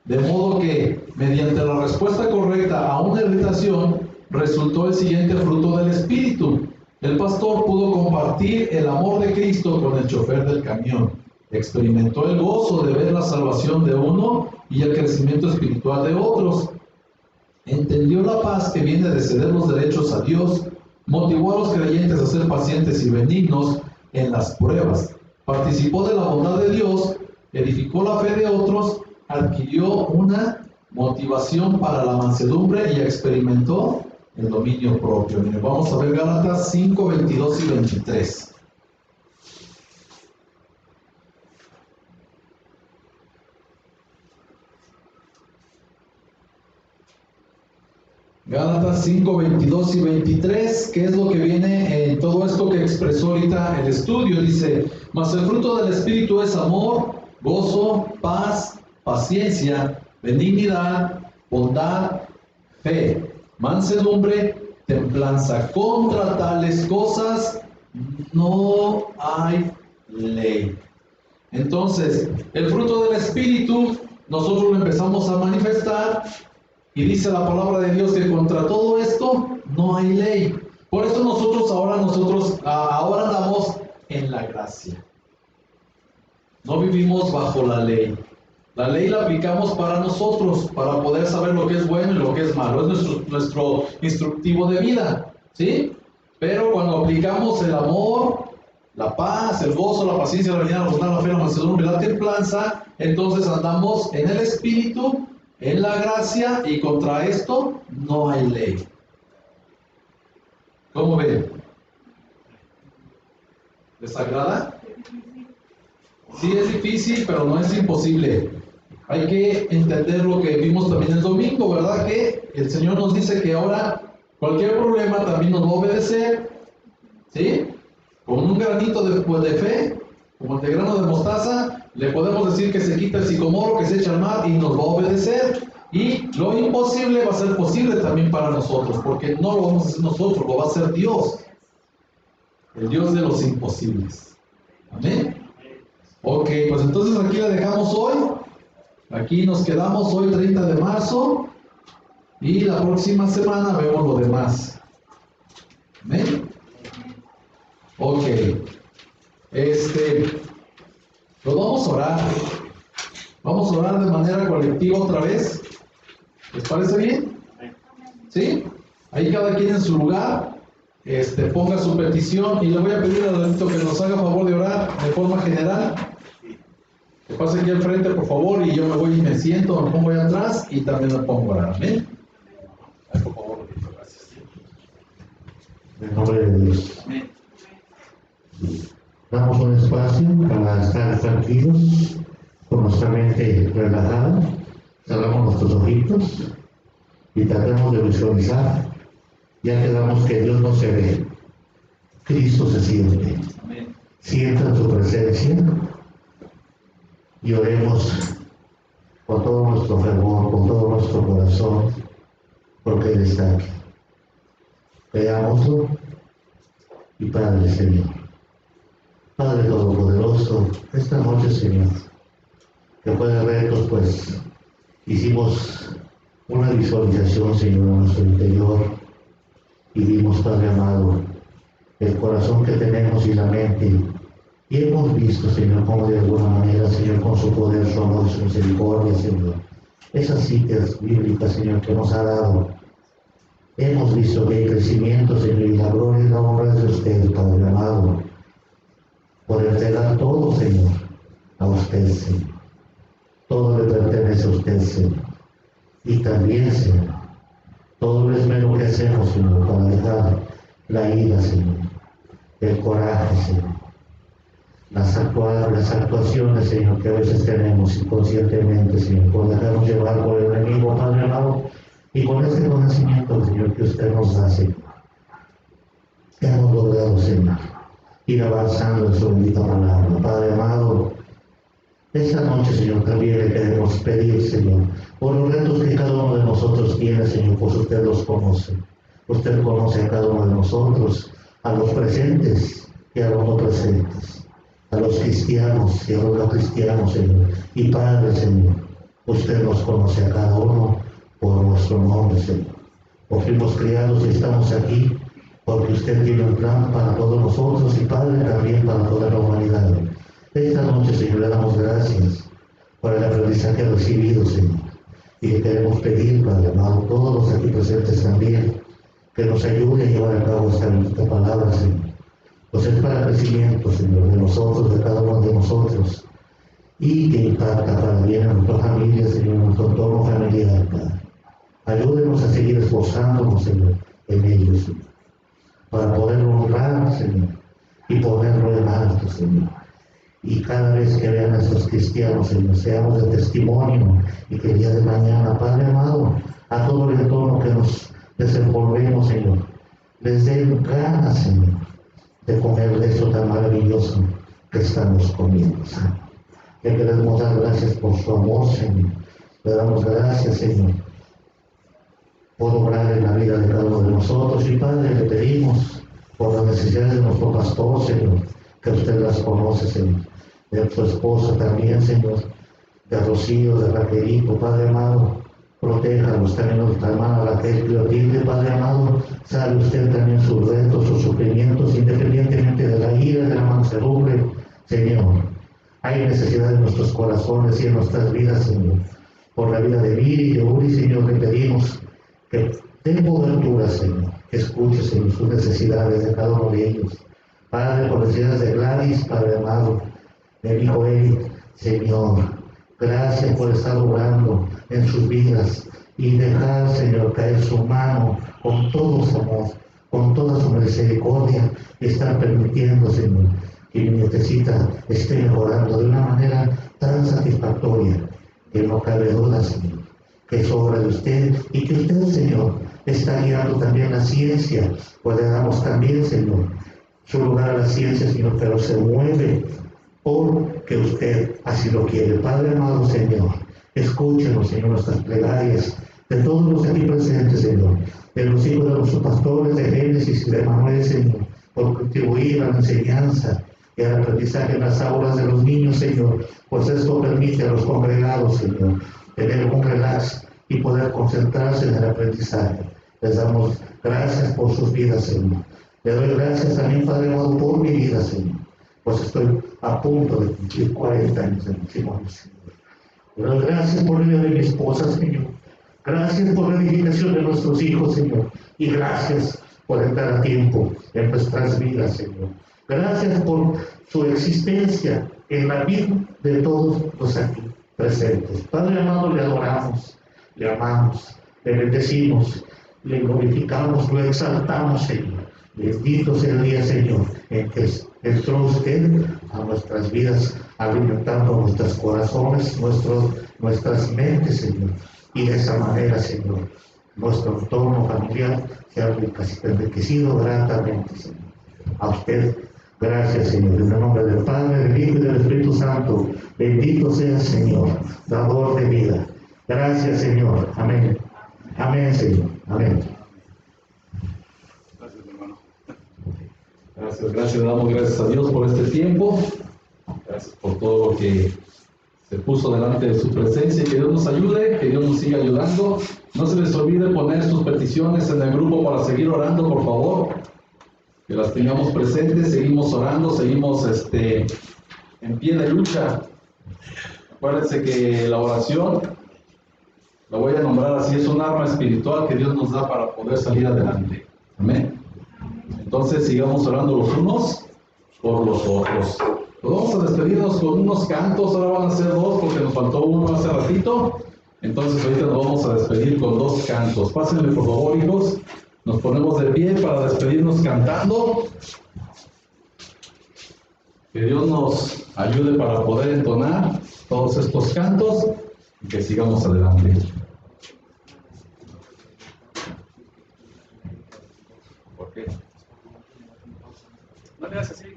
De modo que, mediante la respuesta correcta a una irritación, resultó el siguiente fruto del Espíritu. El pastor pudo compartir el amor de Cristo con el chofer del camión. Experimentó el gozo de ver la salvación de uno y el crecimiento espiritual de otros. Entendió la paz que viene de ceder los derechos a Dios. Motivó a los creyentes a ser pacientes y benignos en las pruebas. Participó de la bondad de Dios, edificó la fe de otros, adquirió una motivación para la mansedumbre y experimentó el dominio propio. Miren, vamos a ver Gálatas 5, 22 y 23. Gálatas 5, 22 y 23, ¿qué es lo que viene en todo esto que expresó ahorita el estudio? Dice: mas el fruto del Espíritu es amor, gozo, paz, paciencia, benignidad, bondad, fe, mansedumbre, templanza. Contra tales cosas no hay ley. Entonces, el fruto del Espíritu nosotros lo empezamos a manifestar. Y dice la palabra de Dios que contra todo esto no hay ley. Por eso nosotros ahora andamos en la gracia. No vivimos bajo la ley. La ley la aplicamos para nosotros, para poder saber lo que es bueno y lo que es malo. Es nuestro instructivo de vida, ¿sí? Pero cuando aplicamos el amor, la paz, el gozo, la paciencia, la benignidad, la bondad, la fe, la mansedumbre y la templanza, entonces andamos en el Espíritu, en la gracia, y contra esto no hay ley. ¿Cómo ven? ¿Les agrada? Sí, es difícil, pero no es imposible. Hay que entender lo que vimos también el domingo, ¿verdad? Que el Señor nos dice que ahora cualquier problema también nos va a obedecer, ¿sí? Con un granito de fe, como el de grano de mostaza, le podemos decir que se quita el sicomoro, que se echa al mar y nos va a obedecer. Y lo imposible va a ser posible también para nosotros, porque no lo vamos a hacer nosotros, lo va a hacer Dios, el Dios de los imposibles. Amén. Ok, pues entonces aquí la dejamos hoy. Aquí nos quedamos hoy 30 de marzo y la próxima semana vemos lo demás. Amén. Ok. Lo vamos a orar. Vamos a orar de manera colectiva otra vez. ¿Les parece bien? ¿Sí? Ahí cada quien en su lugar ponga su petición, y le voy a pedir a Danito que nos haga favor de orar de forma general. Que pase aquí al frente, por favor, y yo me voy y me siento, me pongo ahí atrás y también me pongo a orar. ¿Amén? Por favor, Danito, gracias. En nombre de Dios. Amén. Damos un espacio para estar tranquilos, con nuestra mente relajada. Cerramos nuestros ojitos y tratamos de visualizar. Ya quedamos que Dios no se ve, Cristo se siente. Amén. Sienta su presencia y oremos con todo nuestro fervor, con todo nuestro corazón, porque Él está aquí. Veámoslo. Y Padre, Señor, Padre Todopoderoso, esta noche, Señor, que fue de retos, pues hicimos una visualización, Señor, a nuestro interior, y vimos, Padre amado, el corazón que tenemos y la mente, y hemos visto, Señor, cómo de alguna manera, Señor, con su poder, su amor y su misericordia, Señor, esas citas bíblicas, Señor, que nos ha dado, hemos visto que hay crecimiento, Señor, y la gloria y la honra es de usted, Padre amado, por entregar todo, Señor, a usted, Señor. Todo le pertenece a usted, Señor. Y también, Señor, todo el esmero que hacemos, Señor, para dejar la ira, Señor, el coraje, Señor, las actuaciones, Señor, que a veces tenemos inconscientemente, Señor, por dejarnos llevar por el enemigo, Padre amado, y con este conocimiento, Señor, que usted nos da, Señor, que hemos logrado, Señor, ir avanzando en su bendita palabra. Padre amado, esta noche, Señor, también le queremos pedir, Señor, por los retos que cada uno de nosotros tiene, Señor, pues usted los conoce. Usted conoce a cada uno de nosotros, a los presentes y a los no presentes, a los cristianos y a los no cristianos, Señor. Y Padre, Señor, usted nos conoce a cada uno por nuestro nombre, Señor. Porque fuimos criados y estamos aquí porque usted tiene un plan para todos nosotros y Padre también para toda la humanidad. Esta noche, Señor, le damos gracias por el aprendizaje recibido, Señor. Y le queremos pedir, Padre amado, todos los aquí presentes también, que nos ayude a llevar a cabo esta bendita palabra, Señor. Pues es para crecimiento, Señor, de nosotros, de cada uno de nosotros, y que impacta para bien a nuestra familia, Señor, a nuestro entorno familiar, Padre. Ayúdenos a seguir esforzándonos, Señor, en ellos, Señor, para poderlo honrar, Señor, y ponerlo en alto, Señor. Y cada vez que vean a estos cristianos, Señor, seamos de testimonio y que el día de mañana, Padre amado, a todo el entorno que nos desenvolvemos, Señor, les den ganas, Señor, de comer de eso tan maravilloso que estamos comiendo, Señor. Le queremos dar gracias por su amor, Señor. Le damos gracias, Señor, por obrar en la vida de cada uno de nosotros. Y Padre, le pedimos por las necesidades de nuestro pastor, Señor, que usted las conoce, Señor. De su esposa también, Señor, de Rocío, de Raquelito, Padre amado, protéjalos también nuestra hermana Raquel Clotilde, Padre amado, sabe usted también sus retos, sus sufrimientos, independientemente de la ira, de la mansedumbre, Señor. Hay necesidad en nuestros corazones y en nuestras vidas, Señor. Por la vida de Viri y de Uri, Señor, le pedimos que den cobertura, Señor, que escuche, Señor, sus necesidades de cada uno de ellos. Padre, por necesidades de Gladys, Padre amado, de mi hijo Eric, Señor, gracias por estar obrando en sus vidas y dejar, Señor, caer su mano con todo su amor, con toda su misericordia, y estar permitiendo, Señor, que mi nietecita esté mejorando de una manera tan satisfactoria que no cabe duda, Señor, que es obra de usted y que usted, Señor, está guiando también la ciencia, pues le damos también, Señor, su lugar a la ciencia, Señor, pero se mueve porque usted así lo quiere. Padre amado, Señor, escúchenos, Señor, nuestras plegarias de todos los aquí presentes, Señor, de los hijos de nuestros pastores de Génesis y de Manuel, Señor, por contribuir a la enseñanza y al aprendizaje en las aulas de los niños, Señor, pues esto permite a los congregados, Señor, tener un relax y poder concentrarse en el aprendizaje. Les damos gracias por sus vidas, Señor. Le doy gracias también, Padre amado, por mi vida, Señor, pues estoy a punto de cumplir 40 años de matrimonio, Señor. Le doy gracias por la vida de mi esposa, Señor. Gracias por la edificación de nuestros hijos, Señor. Y gracias por estar a tiempo en nuestras vidas, Señor. Gracias por su existencia en la vida de todos los aquí presentes. Padre amado, le adoramos, le amamos, le bendecimos, le glorificamos, lo exaltamos, Señor. Bendito sea el día, Señor, en que entró usted a nuestras vidas, alimentando nuestros corazones, nuestras mentes, Señor. Y de esa manera, Señor, nuestro entorno familiar sea enriquecido gratamente, Señor. A usted, gracias, Señor, en el nombre del Padre, del Hijo y del Espíritu Santo. Bendito sea, Señor, dador de vida. Gracias, Señor. Amén. Amén, Señor. Amén. Gracias, hermano. Gracias, le damos gracias a Dios por este tiempo. Gracias por todo lo que se puso delante de su presencia, y que Dios nos ayude, que Dios nos siga ayudando. No se les olvide poner sus peticiones en el grupo para seguir orando, por favor, que las tengamos presentes. Seguimos orando, seguimos en pie de lucha. Acuérdense que la oración, la voy a nombrar así, es un arma espiritual que Dios nos da para poder salir adelante. Amén. Entonces sigamos orando los unos por los otros. Pues vamos a despedirnos con unos cantos. Ahora van a ser dos porque nos faltó uno hace ratito. Entonces ahorita nos vamos a despedir con dos cantos. Pásenme por favor, hijos. Nos ponemos de pie para despedirnos cantando. Que Dios nos ayude para poder entonar todos estos cantos y que sigamos adelante. ¿Por qué? No le hagas así.